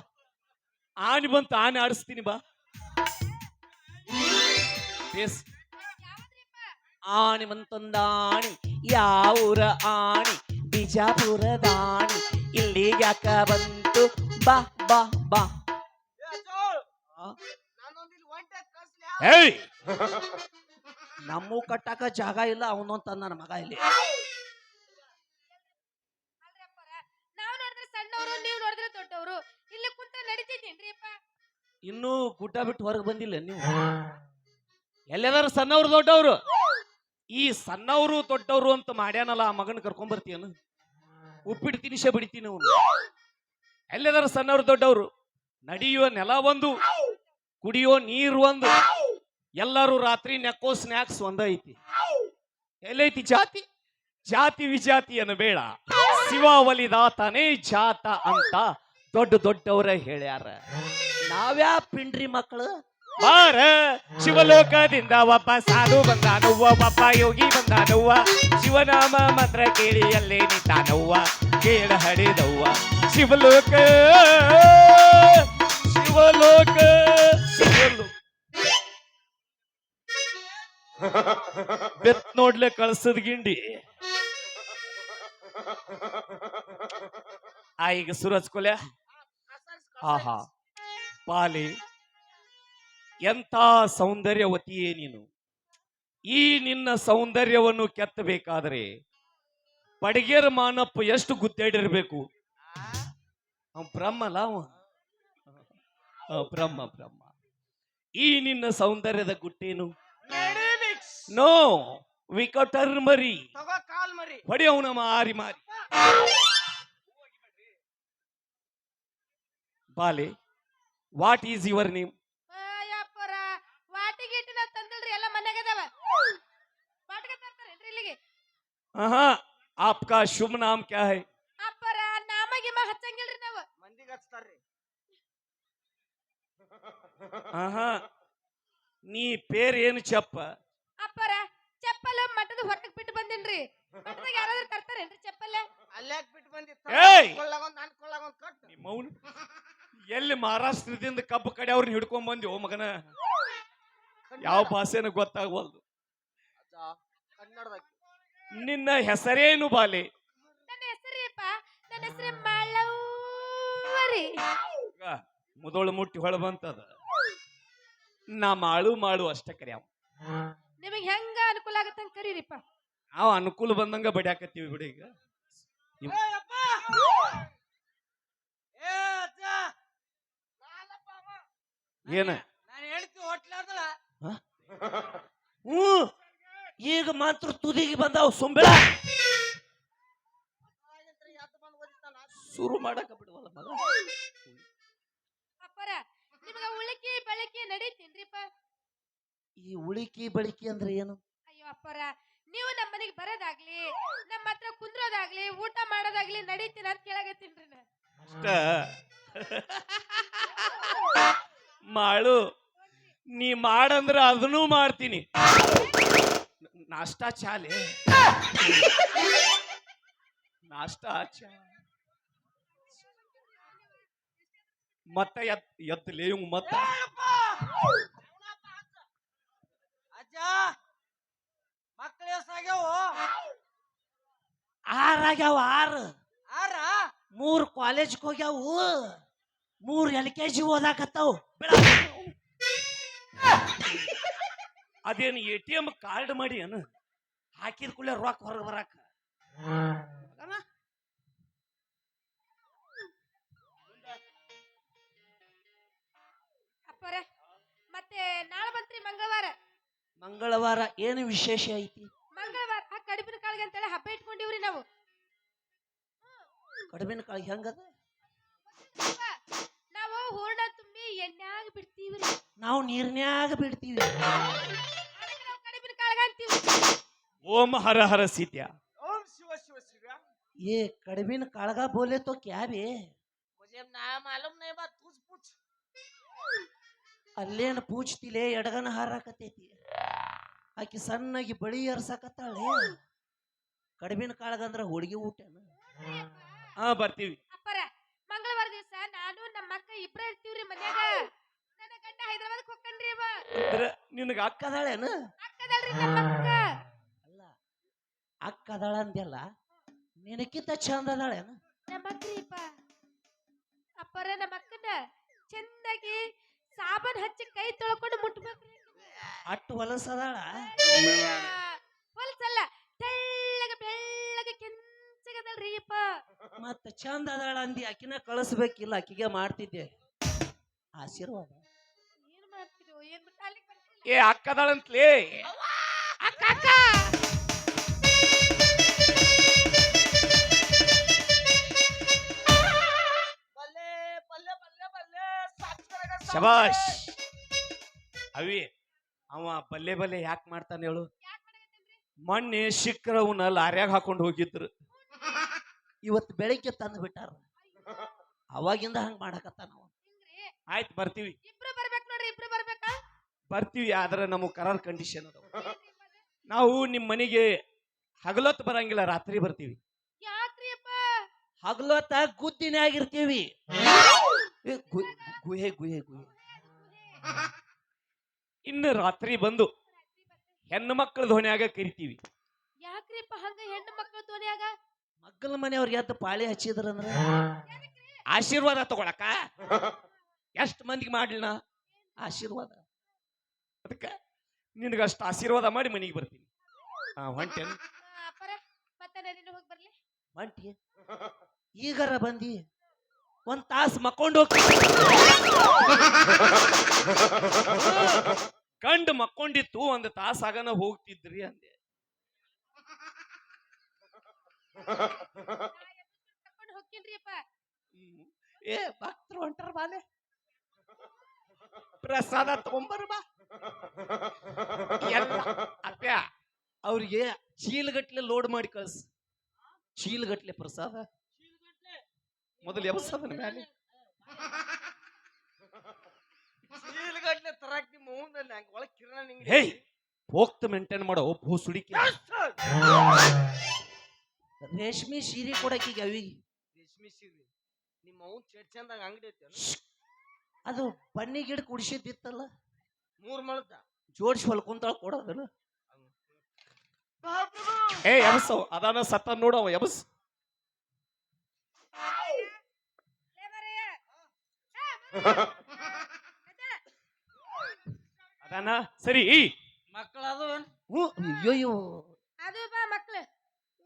ಆನೆ ಬಂತು ಆನೆ ಆಡಿಸ್ತೀನಿ ಬಾ ಬೇಸ್ ಯಾವ್ದ್ರಿಪ್ಪ? ಆಣಿ ಮಂತೊಂದಾಣಿ ಯಾವೂರ ಆಣಿ ಬಿಜಾಪುರದಾಣಿ ಇಲ್ಲಿಗೆ ಯಾಕ ಬಂತು ಬಾ ಬಾ ಬಾ ಏಯ್ ನಮ್ಮೂ ಕಟ್ಟಾಕ ಜಾಗ ಇಲ್ಲ ಅವನೊಂದ್ ನನ್ನ ಮಗ ಇಲ್ಲಿ ಅಲ್ರಿ ಅಪ್ಪಾರ, ನಾವ್ ನೋಡಿದ್ರೆ ಸಣ್ಣವರು ನೀವ್ ನೋಡಿದ್ರೆ ದೊಡ್ಡವರು. ಇಲ್ಲಿ ಕುಂತ ನಡಿತೈತೇನ್ರಿ ಅಪ್ಪ? ಇನ್ನೂ ಗುಡ್ಡ ಬಿಟ್ಟು ಹೊರಗೆ ಬಂದಿಲ್ಲ ನೀವು ಎಲ್ಲದಾರು ಸಣ್ಣವ್ರು ದೊಡ್ಡವ್ರು ಈ ಸಣ್ಣವರು ದೊಡ್ಡವರು ಅಂತ ಮಾಡ್ಯಾನಲ್ಲ ಆ ಮಗನ ಕರ್ಕೊಂಡ್ ಬರ್ತೀಯನು ಉಪ್ಪಿಟ್ಟು ತಿನಿಸ ಬಿಡ್ತೀನಿ ಅವನು ಎಲ್ಲದಾರು ಸಣ್ಣವ್ರು ದೊಡ್ಡವರು ನಡೆಯುವ ನೆಲ ಒಂದು ಕುಡಿಯೋ ನೀರು ಒಂದು ಎಲ್ಲರೂ ರಾತ್ರಿ ನೆಕ್ಕೋ ಸ್ನ್ಯಾಕ್ಸ್ ಒಂದ ಐತಿ ಎಲ್ಲೈತಿ ಜಾತಿ ಜಾತಿ ವಿಜಾತಿ ಬೇಡ ಶಿವ ಒಲಿದಾತನೇ ಜಾತ ಅಂತ ದೊಡ್ಡವರ ಹೇಳ್ಯಾರ ನಾವ್ಯಾ ಪಿಂಡ್ರಿ ಮಕ್ಕಳು ಬಾರ ಶಿವಲೋಕದಿಂದ ಒಬ್ಬ ಸಾಧು ಬಂದಾನುವ್ವ ಒಬ್ಬ ಯೋಗಿ ಬಂದಾನುವ್ವ ಶಿವನಾಮ ಮಂತ್ರ ಕೇಳಿ ಅಲ್ಲೇ ನಿಂತಾನವ್ವ ಕೇಳ ಹಡಿದವ್ವ ಶಿವಲೋಕ ಶಿವಲೋಕ ಶಿವಲೋಕ ಬೆತ್ ನೋಡ್ಲೆ ಕಳ್ಸದ್ ಗಿಂಡಿ ಈಗ ಸೂರಜ್ ಕೊಲೆ ಆಹಾ ಪಾಲಿ ಎಂಥ ಸೌಂದರ್ಯವತಿಯೇ ನೀನು ಈ ನಿನ್ನ ಸೌಂದರ್ಯವನ್ನು ಕೆತ್ತಬೇಕಾದರೆ ಪಡಿಗೆರ ಮಾನಪ್ಪ ಎಷ್ಟು ಗುದ್ದಾಡಿರ್ಬೇಕು ಬ್ರಹ್ಮಲ್ಲ ಬ್ರಹ್ಮ ಈ ನಿನ್ನ ಸೌಂದರ್ಯದ ಗುಟ್ಟೇನು ನೋ ವಿಕಟರ್ ಮರಿ ಹೊಡಿ ಅವನ ಮಾರಿ ಬಾಲೆ ವಾಟ್ ಈಸ್ ಯುವರ್ ನೇಮ್ ಅಯ್ಯಪ್ಪರ, ವಾಟಿಗೆ ಇಟ್ಟು ನಾವ್ ತಂದಿಲ್ರಿ, ಎಲ್ಲ ಮನ್ಯಾಗ ಅದಾವ. ವಾಟಿಗೆ ತರ್ತಾರೇನ್ರಿ ಇಲ್ಲಿಗೆ? हाँ आपका शुभ नाम क्या है ಅಪ್ಪರ, ನಾಮ ಗಿಮ ಹಚ್ಚಂಗಿಲ್ರಿ ನಾವು. ಮಂದಿಗೆ ಹಚ್ತಾರ್ರಿ हाँ ನೀ ಪೇರ್ ಏನು ಚಪ್ಪ ಅಪ್ಪರ, ಚಪ್ಪಲ ಮಠದ ಹೊರಗೆ ಬಿಟ್ಟು ಬಂದಿನ್ರಿ. ಮಠದಾಗ ಯಾರಾದ್ರೂ ತರ್ತಾರೇನ್ರಿ ಚಪ್ಪಲ? ಅಲ್ಯಾಕ್ ಬಿಟ್ಟು ಏಯ್! ಅನ್ಕೊಳ್ಳಾಗೊಂದ್ ಕಟ್ ನಿಮ್ಮ ಮೌನ ಎಲ್ಲಿ ಮಹಾರಾಷ್ಟ್ರದಿಂದ ಕಬ್ಬು ಕಡೆ ಅವ್ರನ್ನ ಹಿಡ್ಕೊಂಡ್ ಬಂದಿ ಮಗನ ಯಾವ ಭಾಷೆನ ಗೊತ್ತಾಗವಲ್ದು ಕನ್ನಡದಾಗ ನಿನ್ನ ಹೆಸರೇನು ಬಾಲೆ ನನ್ನ ಹೆಸರಿಪ್ಪ, ನನ್ನ ಹೆಸರು ಮಾಳವ್ವರಿ. ಮುದೋಳು ಮುಟ್ಟಿ ಹೊಳ ಬಂತದ ನಾ ಮಾಳು ಅಷ್ಟ ಕರ್ಯಾವ ನಿಮಗ್ ಹೆಂಗ ಅನುಕೂಲ ಆಗತ್ತಂಗ ಕರೀರಿಪ್ಪ. ನಾವು ಅನುಕೂಲ ಬಂದಂಗ ಬಡಿಯಾಕತ್ತೀವಿ ಬಿಡಿ ಈಗ ಏನ ನಾನು ಹೇಳ್ತೀವಿ ಹೋಟ್ಲಾರ್ದಲ್ಲ ಹ್ಞೂ ಈಗ ಮಾತ್ರ ತುದಿಗೆ ಬಂದಾವ್ ಸುಂಬಿಳ ಶುರು ಮಾಡಕ ಬಿಡುವಲ್ಲ ಮಗ ಅಪ್ಪರ, ನಿಮಗ ಉಳಿಕೆ ಬೆಳಕೆ ನಡೀತೀನ್ರಿಪ್ಪ? ಈ ಉಳಿಕಿ ಬಳಿಕೆ ಅಂದ್ರೆ ಏನು ಅಯ್ಯೋ ಅಪ್ಪರ, ನೀವು ನಮ್ಮ ಮನೆಗೆ ಬರೋದಾಗ್ಲಿ, ನಮ್ಮ ಹತ್ರ ಕುಂದ್ರೋದಾಗ್ಲಿ, ಊಟ ಮಾಡೋದಾಗ್ಲಿ ನಡೀತೀನಿ ಅಂತ ಕೇಳಾಗತ್ತೀನ್ರಿ ನಾ. ಅಷ್ಟ ಮಾಡು ನೀ ಮಾಡಂದ್ರ ಅದನ್ನೂ ಮಾಡ್ತೀನಿ ನಾಷ್ಟಾ ಚಾಲೆ ನಾಷ್ಟಾ ಚಾ ಮತ್ತ ಎತ್ತಲೇ ಮತ್ತ ಅಜ್ಜ ಮಕ್ಕಳು ಎಷ್ಟಾಗ್ಯಾವು ಆರಾಗ್ಯಾವ ಆರು ಆರ 3 ಕಾಲೇಜ್ಗೆ ಹೋಗ್ಯಾವು 3 LKG ಓದಾಕತ್ತಾವು ಅದೇನು ATM ಕಾರ್ಡ್ ಮಾಡಿ ಏನು ಹಾಕಿದ ಕೂಡಲೇ ರೊಕ್ಕ ಹೊರಗೆ ಬರಾಕ ಅಪ್ಪರ, ಮತ್ತೆ ನಾಳೆ ಬಂತ್ರಿ ಮಂಗಳವಾರ. ಮಂಗಳವಾರ ಏನು ವಿಶೇಷ ಐತಿ ಮಂಗಳವಾರ ಆ ಕಡಿಪಿನ ಕಾಳಿಗೆ ಅಂತೇಳಿ ಹಬ್ಬ ಇಟ್ಕೊಂಡಿವ್ರಿ ನಾವು. ಕಡಿಮೆನ ಕಾಳಿಗೆ ಹೆಂಗದ ಅಪ್ಪ, ನಾವು ಹೂರ್ಣ ತುಂಬಿ ಎಣ್ಣೆಯಾಗ ಬಿಡ್ತೀವ್ರಿ. ನಾವು ನೀರ್ನ್ಯಾಗ ಬಿಡ್ತೀವಿ ಅದಕ್ಕೆ ನಾವು ಕಡಿಪಿನ ಕಾಳಿಗೆ ಅಂತೀವಿ. ಓಂ ಹರ ಹರ ಸೀತ್ಯ ಓಂ ಶಿವ ಶಿವ ಶಿವ ये कड़बिन काड़गा बोले तो क्या बे मुझे ना मालूम नहीं बात तुझ पूछ ಅಲ್ಲೇನ್ ಪೂಜ್ತಿಲೆ ಎಡಗನ ಹಾರಾಕತೈತಿ ಆಕಿ ಸಣ್ಣಗೆ ಬಳಿ ಏರ್ಸಾಕತ್ತಾಳೆ ಕಡಿಬಿನ ಕಾಳಗಂದ್ರ ಹುಡುಗಿ ಊಟನ ಹಾ ಬರ್ತೀವಿ ಅಪ್ಪರ, ಮಂಗಳವಾರ ದಿವಸ ನಾನು ನಮ್ಮ ಅಕ್ಕ ಇಬ್ರ ಇರ್ತೀವ್ರಿ ಮನ್ಯಾಗ. ನನ್ನ ಗಂಡ ಹೈದರಾಬಾದ್ಗೆ ಹೋಗ್ಕನ್ರಿ ಅವ. ಅಂದ್ರ ನಿನಗ ಅಕ್ಕ ಅಕ್ಕದಾಳೇನ ಅಕ್ಕದಲ್ರಿ ನಮ್ಮ ಅಕ್ಕ. ಅಲ್ಲ ಅಕ್ಕದಾಳ ಅಂದ್ಯಲ್ಲ ನಿನಕ್ಕಿಂತ ಚಂದ ಅದಾಳೇನ ನಮ್ಮ ಅಕ್ರಿಪ್ಪ. ಅಪ್ಪರ ನಮ್ಮ ಅಕ್ಕನ ಚಂದಾಗಿ ಸಾಬನ್ ಹಚ್ಚಿ ಕೈ ತೊಳ್ಕೊಂಡು ಮುಟ್ಬೇಕ್ರಿ. ಅಟ್ಟು ಹೊಲಸದಾಳ ಹೊಲ್ಸಲ್ಲ, ತೆಳ್ಳಗ ಬೆಳ್ಳಗ ಕೆಂಚಗದಲ್ರಿ ಅಪ್ಪ. ಮತ್ತ ಚಂದ ಅದಾಳ ಅಂದಿ ಆಕಿನ ಕಳಿಸ್ಬೇಕಿಲ್ಲ ಆಕಿಗೆ ಮಾಡ್ತಿದ್ದೆ ಆಶೀರ್ವಾದ. ಏನ್ ಮಾಡ್ತಿರೋ ಏನ್ ಬಿಟ್ಟು ಅಲ್ಲಿಗೆ ಬರ್ತಿಲ್ಲ. ಏ ಅಕ್ಕದಾಳಂತ್ಲೇ. ಅಕ್ಕ ಅಕ್ಕ ಶಬಾಷ್. ಅವಿ ಅವ ಬಲ್ಲೆ ಬಲ್ಲೆ ಯಾಕೆ ಮಾಡ್ತಾನೆ ಹೇಳು? ಯಾಕ್ ಮಾಡಕತ್ತೇನ್ರಿ? ಮೊನ್ನೆ ಶಿಖರವನ್ನ ಲಾರ್ಯಾಗ ಹಾಕೊಂಡು ಹೋಗಿದ್ರು. ಇವತ್ತು ಬೆಳಿಗ್ಗೆ ತಂದು ಬಿಟ್ಟಾರ ಅವಾಗಿಂದ ಹಂಗ ಮಾಡಕತ್ತ ನಾವು. ಹಿಂಗ್ರಿ ಆಯ್ತು ಬರ್ತೀವಿ ಇಬ್ರು ಬರ್ಬೇಕು ನೋಡ್ರಿ, ಇಬ್ರು ಬರ್ಬೇಕಾ? ಬರ್ತೀವಿ. ಆದ್ರೆ ನಮಗೆ ಕರಾರ್ ಕಂಡೀಷನ್ ಅದಾವ. ನಾವು ನಿಮ್ಮ ಮನೆಗೆ ಹಗಲೊತ್ತು ಬರಂಗಿಲ್ಲ, ರಾತ್ರಿ ಬರ್ತೀವಿ. ಯಾಕ್ರಿ ಅಪ್ಪ? ಹಗಲೊತ್ತ ಗುದ್ದಿನೇ ಆಗಿರ್ತೀವಿ. ಏ, ಗುಹೆ ಗುಹೆ ಗುಹೆ ಇನ್ನು ರಾತ್ರಿ ಬಂದು ಹೆಣ್ಣು ಮಕ್ಕಳ ಧ್ವನಿಯಾಗ ಕರಿತೀವಿ. ಯಾಕ್ರಿಪ್ಪ ಹಂಗ ಹೆಣ್ಣು ಮಕ್ಕಳು ತೋನ್ಯಾಗ? ಮಗ್ಗಲ ಮನೆಯವ್ರಿಗೆ ಎದ್ದು ಪಾಳಿ ಹಚ್ಚಿದ್ರಂದ್ರ ಆಶೀರ್ವಾದ ತಗೊಳಕ ಎಷ್ಟು ಮಂದಿಗೆ ಮಾಡ್ಲಿನ ಆಶೀರ್ವಾದ. ಅದಕ್ಕ ನಿನಗಷ್ಟು ಆಶೀರ್ವಾದ ಮಾಡಿ ಮನೆಗೆ ಬರ್ತೀನಿ. ಹೊಂಟೇನು? ಅಪ್ಪರ ಮತ್ತೆ ನಾನು ಹೋಗಿ ಬರ್ಲಿ. ಬಂಟಿ ಈಗರ ಬಂದಿ ಒಂದ್ ತಾಸು ಮಕ್ಕೊಂಡು ಹೋಗ್ತೀನಿ. ಕಂಡು ಮಕ್ಕೊಂಡಿತ್ತು, ಒಂದು ತಾಸಾಗನ ಹೋಗ್ತಿದ್ರಿ ಅಂದೆ. ಕರ್ಕೊಂಡು ಹೋಗ್ತೀನ್ರಿ ಅಪ್ಪ. ಏ ಭಕ್ತರು ಹೊಂಟಾರ ಬಾಲೆ ಪ್ರಸಾದ ತಗೊಂಬರ್ ಬಾ. ಎಲ್ಲ ಅಪ್ಯ ಅವ್ರಿಗೆ ಚೀಲಗಟ್ಲೆ ಲೋಡ್ ಮಾಡಿ ಕಳ್ಸ. ಚೀಲಗಟ್ಲೆ ಪ್ರಸಾದ ಮೊದಲು ಎಬ್ಸದನ ಮ್ಯಾಲೆ. ಚೀಲಗಟ್ಲೆ ತರಾಕ್ ನಿಮ್ಮ ಮೌನಲ್ಲಿ ಹಂಗ ಒಳಗ್ ಕಿರಣ ನಿಂಗೆ. ಹೇಯ್ ಹೋಗ್ತ ಮೇಂಟೈನ್ ಮಾಡೋ ಭೂ ಸುಡಿಕೆ. ರೇಷ್ಮೆ ಸೀರೆ ಕೊಡಕೀಗ ಅವಿ ರೇಷ್ಮೆ ಸೀರೆ ನಿಮ್ಮ ಅವ್ನ್ ಚೆಟ್ ಚಂದಾಗ ಅಂಗಡಿ ಐತಿ ಅದು ಬನ್ನಿ ಗಿಡ ಕುಡಿಸಿದ್ದಿತ್ತಲ್ಲ, 3 ಮಳದ ಜೋಡಿಸಿ ಹೊಲ್ಕೊಂತಾಳ ಕೊಡೋದಲ್ಲ. ಏ ಎಬಸವ್ ಅದಾನ ಸತ್ತ ನೋಡವ ಎಬಸ್. ಅದಾನ ಸರಿ. ಮಕ್ಕಳದು ಅಯ್ಯೋ ಅದು ಬಾ ಮಕ್ಳು.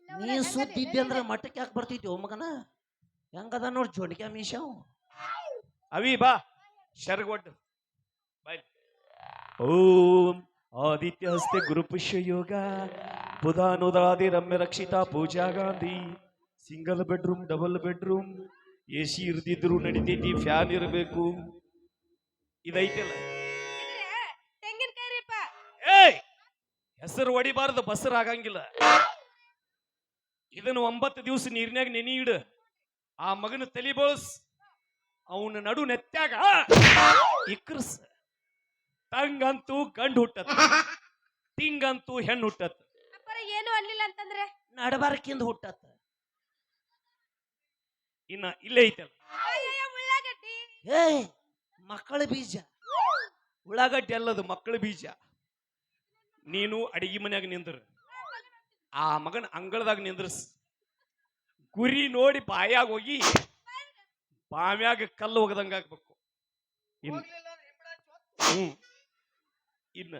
ನೀ ಸುದ್ದಿದ್ದೆ ಅಂದ್ರ ಮಠಕ್ಕೆ ಯಾಕೆ ಬರ್ತಿದ್ವಿ ಮಗನ? ಹೆಂಗದ ನೋಡ್ ಜೋಡಿಕೆ ಮೀಶಾವ್. ಅವಿ ಬಾ ಶರ್ಗೊಡ್ಡು ಬಾಯ್. ಓಂ ಆದಿತ್ಯ ಹಸ್ತೆ ಗುರುಪುಷ್ಯ ಯೋಗ ಬುಧಾನುದಾದಿ Ramya Rakshita Pooja Gandhi. Single bedroom, double bedroom, AC ಇರ್ದಿದ್ರು ನಡಿತೈತಿ, ಫ್ಯಾನ್ ಇರಬೇಕು. ಇದೈತಿಲ್ಲ ತೆಂಗಿನಕಾಯಿ ರೀಪ. ಏಯ್ ಹೆಸರು ಹೊಡಿಬಾರ್ದು, ಬಸರು ಆಗಂಗಿಲ್ಲ. ಇದನ್ನು 9 ದಿವಸ ನೀರಿನಾಗ ನೆನಿ ಇಡು. ಆ ಮಗನ ತಲಿ ಬೋಳ್ಸ್, ಅವನ ನಡು ನೆತ್ತಾಗ ಇಕ್ರಸ್. ತಂಗಂತೂ ಗಂಡು ಹುಟ್ಟತ್, ತಿಂಗಂತೂ ಹೆಣ್ಣು ಹುಟ್ಟತ್. ಅಪ್ಪರ ಏನು ಅನ್ಲಿಲ್ಲ ಅಂತಂದ್ರೆ ನಡಬಾರಕಿಂದ ಹುಟ್ಟತ್ತ. ಇನ್ನ ಇಲ್ಲೇ ಐತಲ್ಲ ಅಯ್ಯಯ್ಯ ಉಳ್ಳಾಗಡ್ಡಿ. ಏ ಮಕ್ಕಳ ಬೀಜ. ಉಳ್ಳಾಗಡ್ಡಿ ಅಲ್ಲದು, ಮಕ್ಕಳ ಬೀಜ. ನೀನು ಅಡಿಗೆ ಮನ್ಯಾಗ ನಿಂದ್ರ, ಆ ಮಗನ ಅಂಗಳದಾಗ ನಿಂದ್ರಸ್. ಗುರಿ ನೋಡಿ ಬಾಯಾಗ ಹೋಗಿ ಬಾವ್ಯಾಗ ಕಲ್ಲು ಹೋಗದಂಗ ಆಗ್ಬೇಕು. ಇನ್ನು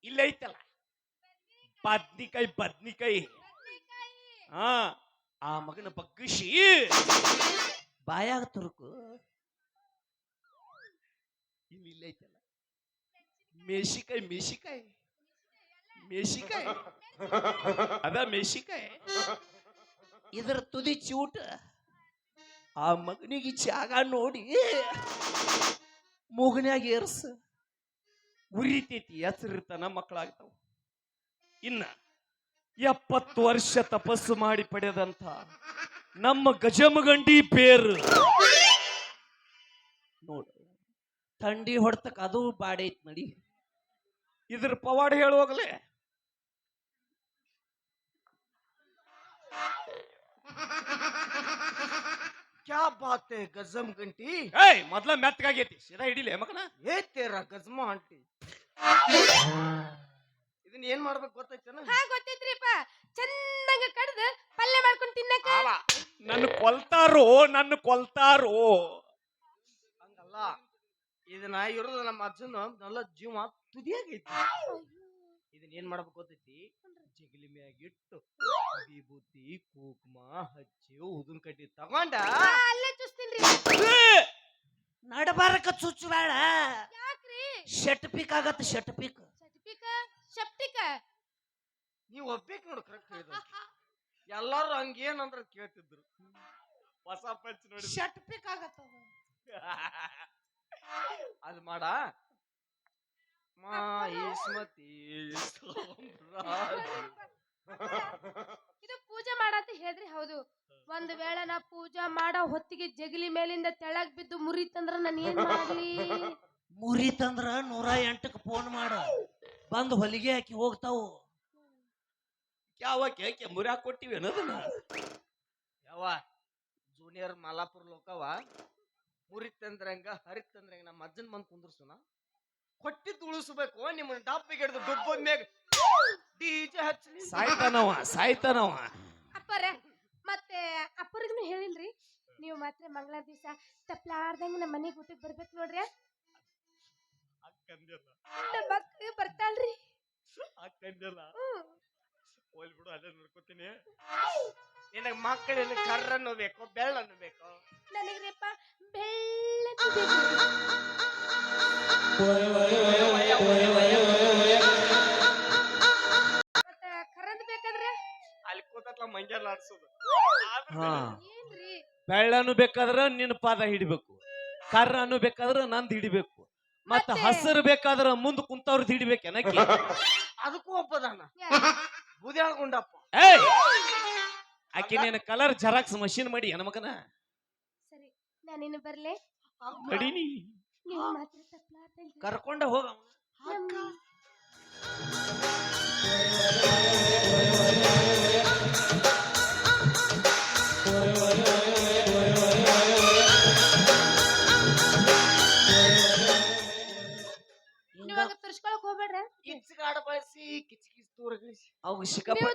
ಇಲ್ಲೇ ಐತಲ್ಲ ಬದ್ನಿಕಾಯಿ, ಬದ್ನಿಕಾಯಿ. ಹಾ ಆ ಮಗನ ಬಗ್ಗಿಸಿ ಬಾಯಾಗ ತುರುಕು. ಇನ್ನು ಇಲ್ಲೇ ಐತಲ್ಲ ಮೇಶಿಕಾಯಿ, ಮೇಶಿಕಾಯಿ, ಮೇಶಿಕಾಯಿ. ಅದ ಮೇಶಿಕಾಯಿ. ಇದ್ರ ತುದಿ ಚೂಟ. ಆ ಮಗನಿಗೆ ಜಾಗ ನೋಡಿ ಮೂಗನ್ಯಾಗ ಏರ್ಸ. ಉರಿತೈತಿ, ಹೆಸರಿರ್ತಾನ, ಮಕ್ಕಳಾಗ್ತಾವ. ಇನ್ನ 70 ವರ್ಷ ತಪಸ್ಸು ಮಾಡಿ ಪಡೆದಂತ ನಮ್ಮ ಗಜಮಗಂಡಿ ಬೇರು ನೋಡು, ಥಂಡಿ ಹೊಡ್ತಕ್ ಅದು ಬಾಡಿ ಐತ್ ನಡಿ. ಇದ್ರ ಪವಾಡ ಹೇಳುವಾಗಲೇ ಕ್ಯಾ ಬಾತ್ ಹೈ ಗಜಮ್ ಗಂಟಿ. ಏಯ್ ಮೊದ್ಲ ಮೆತ್ತಗಾಗೈತಿ, ಸೀದಾ ಹಿಡಿಲೆ ಮಗನ. ಏ ತೇರಾ ಗಜಮ ಆಂಟಿ. ಇದನ್ನ ಏನ್ ಮಾಡ್ಬೇಕು ಗೊತ್ತೈತೇನ? ಹಾ ಗೊತ್ತೈತ್ರಿಪ್ಪ. ಚಂದಂಗ ಕಡ್ದು ಪಲ್ಯ ಮಾಡ್ಕೊಂಡು ತಿನ್ನಕ. ನನ್ನ ಕೊಲ್ತಾರೋ ಹಂಗಲ್ಲ, ಇದನ್ನ ಇರೋದು ನಮ್ಮ ಅಜ್ಜನ നല്ല ಜೀವ ತುದಿಯಾಗೈತಿ. ಇದನ್ನ ಏನ್ ಮಾಡ್ಬೇಕು ಗೊತ್ತೈತಿ? ಜಗಲಿ ಮ್ಯಾಗ ಇಟ್ಟು ವಿಭೂತಿ ಕುಂಕುಮ ಹಚ್ಚಿ ಉದಿನ ಕಡ್ಡಿ ತಗೊಂಡ ಅಲ್ಲೇ ಚುಸ್ತೀನ್ರಿ. ನಡಬಾರಕ ಚುಚ್ಚಬೇಡ, ಯಾಕ್ರಿ? ಶೆಟ್ ಪೀಕ್ ಆಗತ್ತ, ಶೆಟ್ ಪೀಕ್. ಸಟಿಪಿಕ ಶಪ್ಟಿಕ. ನೀವ್ ಒಬ್ಬೇಕ್ ನೋಡು ಕರೆಕ್ಟ್ ಹೇಳಿದ. ಎಲ್ಲಾರು ಹಂಗೇನಂದ್ರ ಕೇಳ್ತಿದ್ರು. ಹೊಸ ಪಂಚ್ ನೋಡಿ ಶೆಟ್ ಪೀಕ್ ಆಗತ್ತ. ಅದ್ ಮಾಡ ಮಾಹಿಸ್ಮತಿ ಇದು ಪೂಜೆ ಮಾಡಂತ ಹೇಳ್ರಿ. ಹೌದು, ಒಂದ್ ವೇಳೆ ನಾ ಪೂಜಾ ಮಾಡೋ ಹೊತ್ತಿಗೆ ಜಗಲಿ ಮೇಲಿಂದ ತೆಳಗ್ ಬಿದ್ದು ಮುರಿತಂದ್ರ ನಾನು ಏನ್ ಮಾಡ್ಲಿ? ಮುರಿತಂದ್ರ 108ಕ್ಕೆ ಫೋನ್ ಮಾಡ, ಬಂದು ಹೊಲಿಗೆ ಹಾಕಿ ಹೋಗ್ತಾವು. ಯಾವಕ್ಕೆ ಮುರ್ಯಾಕ್ ಕೊಟ್ಟಿವಿ ಅನ್ನೋದನ್ನ ಯಾವ ಜೂನಿಯರ್ ಮಾಲಾಪುರ ಲೋಕವ ಮುರಿತಂದ್ರಂಗ ಹರಿತಂದ್ರಂಗ ನಮ್ಮ ಅಜ್ಜನ್ ಬಂದ್ ಕುಂದ್ರಸುನ ಕೊಟ್ಟಿದ್ದು ಉಳಿಸ್ಬೇಕು. ನಿಮ್ಮನ್ನ ಡಬ್ಬಿಗೆ ಹಿಡಿದು ಡುಬ್ಬದ ಮ್ಯಾಗ ಡಿಜೆ ಹಚ್ಚಿ ಸಾಯ್ತಾನವ. ಅಪ್ಪರ ಮತ್ತೆ ಅಪ್ಪರಿಗೂ ಹೇಳಿಲ್ರಿ, ನೀವು ಮಾತ್ರ ಮಂಗಳಾರ ದಿವಸ ತಪ್ಲಾರ್ದಂಗ ನಮ್ಮ ಮನೆಗೆ ಊಟಕ್ಕೆ ಬರ್ಬೇಕು ನೋಡ್ರಿ. ನಮ್ಮ ಮಕ್ಳು ಬರ್ತಾಳ್ರಿ. ಹೋಲ್ಬಿಡು, ಅಲ್ಲೇ ನೋಡ್ಕೋತೀನಿ. ನಿನಗ ಮಕ್ಕಳಲ್ಲಿ ಕರ್ರನ್ನು ಬೇಕು ಬೆಳ್ಳನ್ನು ಬೇಕು? ನನಗ್ರಿಪ್ಪ ಬೆಳ್ಳಗೆ ಮತ್ತೆ ಕರಂದ್ ಬೇಕಾದ್ರೆ ಅಲ್ಲಿ ಕೂತತ್ಲ ಮಂಗ್ಯಾಲ ಆಡ್ಸೋದು. ಏನ್ರಿ? ಬೆಳ್ಳನು ಬೇಕಾದ್ರ ನಿನ್ನ ಪಾದ ಹಿಡಿಬೇಕು, ಕರ್ರನು ಬೇಕಾದ್ರ ನಂದ್ ಹಿಡಿಬೇಕು, ಮತ್ತ ಹಸಿರು ಬೇಕಾದ್ರ ಮುಂದ್ ಕುಂತವ್ರದ್ದು ಹಿಡಿಬೇಕು. ಏನಕ್ಕೆ ಅದಕ್ಕೂ ಒಪ್ಪದಾನ ಬೂದಿ ಆಳ್ಕೊಂಡಪ್ಪ. ಆಕಿ ನೀನು ಕಲರ್ ಜೆರಾಕ್ಸ್ ಮಷೀನ್ ಮಾಡಿ ಹೆಣ್ಮಗನ ಸರಿ, ನಾನಿನ್ನು ಬರ್ಲೆ. ನಡೀನಿ, ನೀವು ಮಾತ್ರ ತಪ್ಲಾರ್ದಂಗ ಕರ್ಕೊಂಡ ಹೋಗ. ನೀವಾಗ ತುರ್ಸ್ಕೊಳಕ್ ಹೋಗ್ಬೇಡ್ರ. ಕಿಚ್ಗಾಡ ಬಳಸಿ ಕಿಚ್ ಕಿಚ್ ತೂರಗಿಸಿ ಅವ್ ಸಿಕ್ಕಪ್ಪ ನೀವು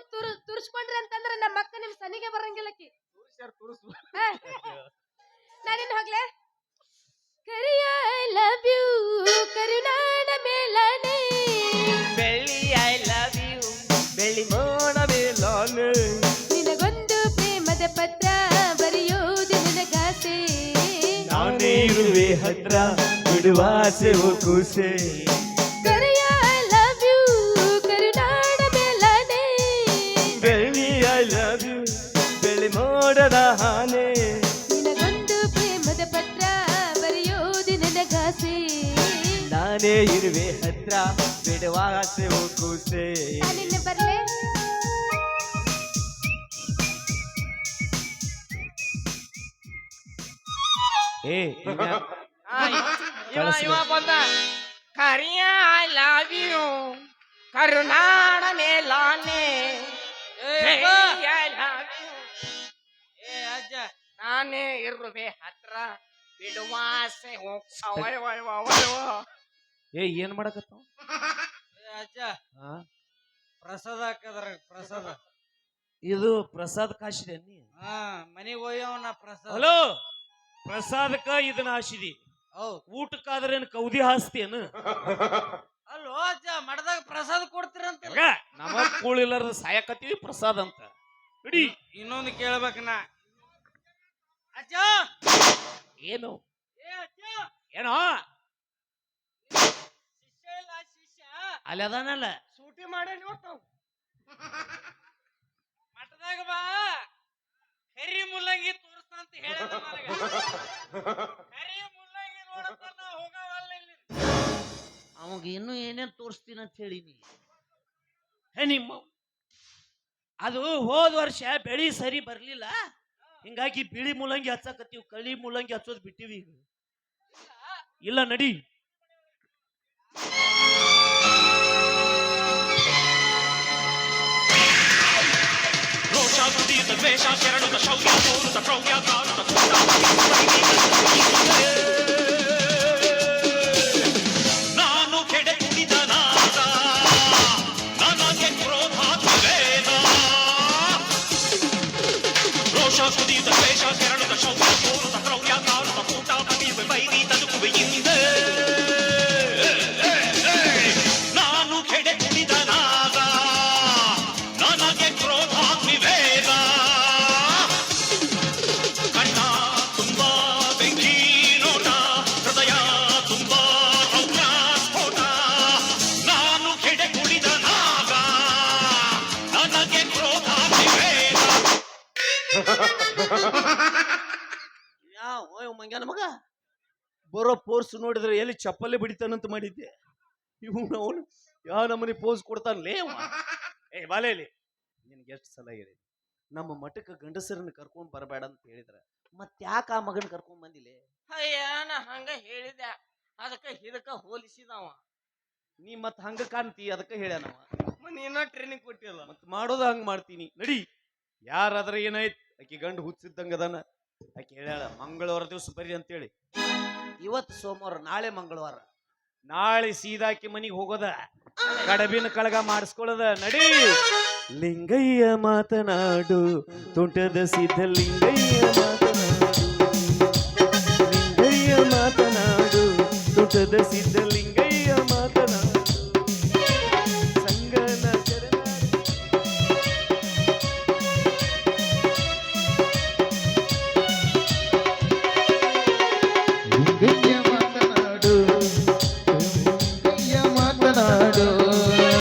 ತುರ್ಸ್ಕೊಂಡ್ರಿ ಅಂತಂದ್ರ ನಮ್ಮ ಅಕ್ಕ ನಿಮ್ ಸನಿಗೆ ಬರಂಗಿಲ್ಲಕಿ. ತುರ್ಸು ನಾನಿನ್ ಹೋಗ್ಲೆ. ಕರಿಯ ಐ ಲವ್ ಯು ಕರುನಾಡ ಮೇಲನೆ, ಬೆಳ್ಳಿ ಐ ಲವ್ ಯು ಬೆಳ್ಳಿ ಮೋಡ ಮೇಲಾನೆ, ನಿನಗೊಂದು ಪ್ರೇಮದ ಪತ್ರ ಬರೆಯೋದು ನನಗಾಸೆ, ನಾನೇ ಇರುವೆ ಹತ್ರ ಬಿಡುವಾಸೆ ಕೂಸೆ. ಕರಿಯ ಐ ಲವ್ ಯು ಕರುನಾಡ ಮೇಲನೆ, ಬೆಳ್ಳಿ ಐ ಲವ್ ಯು ಬೆಳ್ಳಿ ಮೋಡದ ಹಾನೆ, ನಿನಗೊಂದು ಪ್ರೇಮದ ಪತ್ರ ಬರೆಯೋದು ನನಗಾಸೆ, ನಾನೇ ಇರುವೆ ಹತ್ರ ಬಿಡುವಾಸೆ ಕೂಸೆ. ನಾನಿನ್ನು ಬರ್ಲೆ. ಇವ ಬಂದ. ಕರಿಯ ಐ ಲವ್ ಯು ಕರುನಾಡ ಮೇಲಾನೆ, ನಾನೇ ಇರುವೆ ಹತ್ರ ಬಿಡುವಾಸೆ ಹೋಗ್ತಾವ. ಏನ್ ಮಾಡಕತ್ತಾವ? ಅಜ್ಜ ಪ್ರಸಾದ ಹಾಕದ್ರ ಪ್ರಸಾದ. ಇದು ಪ್ರಸಾದ್ ಕಾಶಿದೆ ನೀ? ಮನೆಗೆ ಹೋಯ್ಯವನ ಪ್ರಸಾದ. ಹಲೋ, ಪ್ರಸಾದಕ್ಕ ಇದನ್ನ ಹಾಸಿದಿ, ಹೌದ್ ಊಟಕ್ಕಾದ್ರೆ ಏನ್ ಕೌದಿ ಹಾಸ್ತಿಯೇನು? ಅಲ್ಲೋ ಅಜ್ಜ ಮಠದಾಗ ಪ್ರಸಾದ ಕೊಡ್ತೀರಂತ. ನಮಗ ಕೂಳಿಲ್ಲಾರ್ದ ಸಾಯಕತ್ತೀವಿ ಪ್ರಸಾದ್ ಅಂತ. ಇಡಿ ಇನ್ನೊಂದು ಕೇಳ್ಬೇಕನ ಅಜ್ಜ. ಏನು ಏ ಅಜ್ಜ, ಏನೋ ಶಿಷ್ಯ ಇಲ್ಲ ಶಿಷ್ಯ ಅಲ್ಲಿ ಅದಾನಲ್ಲ, ಸೂಟಿ ಮಾಡೇ ನೋಡ್ತಾವ್. ಮಠದಾಗ ಬಾ ಕರಿ ಮುಲ್ಲಂಗಿ ತೋರಿಸ್ತಂತ ಹೇಳಿದ ನನಗ. ಕರಿ ಮುಲ್ಲಂಗಿ ನೋಡತ್ತ ನಾ ಹೋಗವಲ್ಲ ಇಲ್ಲಿ. ಅವಾಗ ಇನ್ನೂ ಏನೇನ್ ತೋರಿಸ್ತೀನಿ ಅಂತ ಹೇಳಿನಿ. ನಿಮ್ಮ ಅದು ಹೋದ ವರ್ಷ ಬೆಳಿ ಸರಿ ಬರ್ಲಿಲ್ಲ, ಹಿಂಗಾಗಿ ಬಿಳಿ ಮುಲ್ಲಂಗಿ ಹಚ್ಚಕತ್ತೀವಿ, ಕಳಿ ಮುಲ್ಲಂಗಿ ಹಚ್ಚೋದ್ ಬಿಟ್ಟಿವಿ. ಇಲ್ಲ ನಡಿ. ದ್ವೇಷ ಕೆರಳುತ್ತ ಶೌರ್ಯ ತೋರುತ್ತ ಕ್ರೌರ್ಯ ಕಾರುತ್ತ ನಾನು ಕೆಡೆ ಕುಡಿದ ಬರೋ ಪೋರ್ಸ್ ನೋಡಿದ್ರೆ ಎಲ್ಲಿ ಚಪ್ಪಲಿ ಬಿಡಿತಾನಂತ ಮಾಡಿದ್ದೆ. ಅವನು ಯಾವ ನಮ್ಮನೆ ಪೋಸ್ ಕೊಡ್ತಾನಲೇ ಅವ. ಏ ಬಾಲೇಲಿ, ನಿನ್ಗೆ ಎಷ್ಟು ಸಲ ಹೇಳಿ ನಮ್ಮ ಮಠಕ್ಕೆ ಗಂಡಸರನ್ನ ಕರ್ಕೊಂಡ್ ಬರಬೇಡ ಅಂತ ಹೇಳಿದ್ರ ಮತ್ತ್ಯಾಕ ಆ ಮಗನ ಕರ್ಕೊಂಡ್ ಬಂದಿಲ್ಲ? ಅಯ್ಯ ನಾ ಹಂಗ ಹೇಳಿದೆ, ಅದಕ್ಕೆ ಇದಕ್ಕ ಹೋಲಿಸಿದವ. ನೀ ಮತ್ ಹಂಗ ಕಾಣ್ತಿ, ಅದಕ್ಕೆ ಹೇಳ್ಯಾನವ. ನೀನ ಟ್ರೈನಿಂಗ್ ಕೊಟ್ಟಿಲ್ಲ. ಮತ್ ಮಾಡೋದ ಹಂಗ ಮಾಡ್ತೀನಿ ನಡಿ. ಯಾರಾದ್ರ ಏನಾಯ್ತು, ಆಕಿ ಗಂಡು ಹುಚ್ಚಿದ್ದಂಗದಾನ. ಆಕಿ ಹೇಳ್ಯಾಳ ಮಂಗಳವಾರ ದಿವಸ ಬರ್ರಿ ಅಂತೇಳಿ. ಇವತ್ತು ಸೋಮವಾರ, ನಾಳೆ ಮಂಗಳವಾರ. ನಾಳೆ ಸೀದಾಕಿ ಮನಿಗೆ ಹೋಗೋದ, ಕಡಬಿನ ಕಳಗ ಮಾಡಿಸ್ಕೊಳ್ಳೋದ. ನಡಿ. ಲಿಂಗಯ್ಯ ಮಾತನಾಡು, ತೋಟದ ಸಿದ್ಧಲಿಂಗಯ್ಯ ಮಾತನಾಡು, ಲಿಂಗಯ್ಯ ಮಾತನಾಡು, ತೋಟದ ಸಿದ್ಧಲಿಂಗ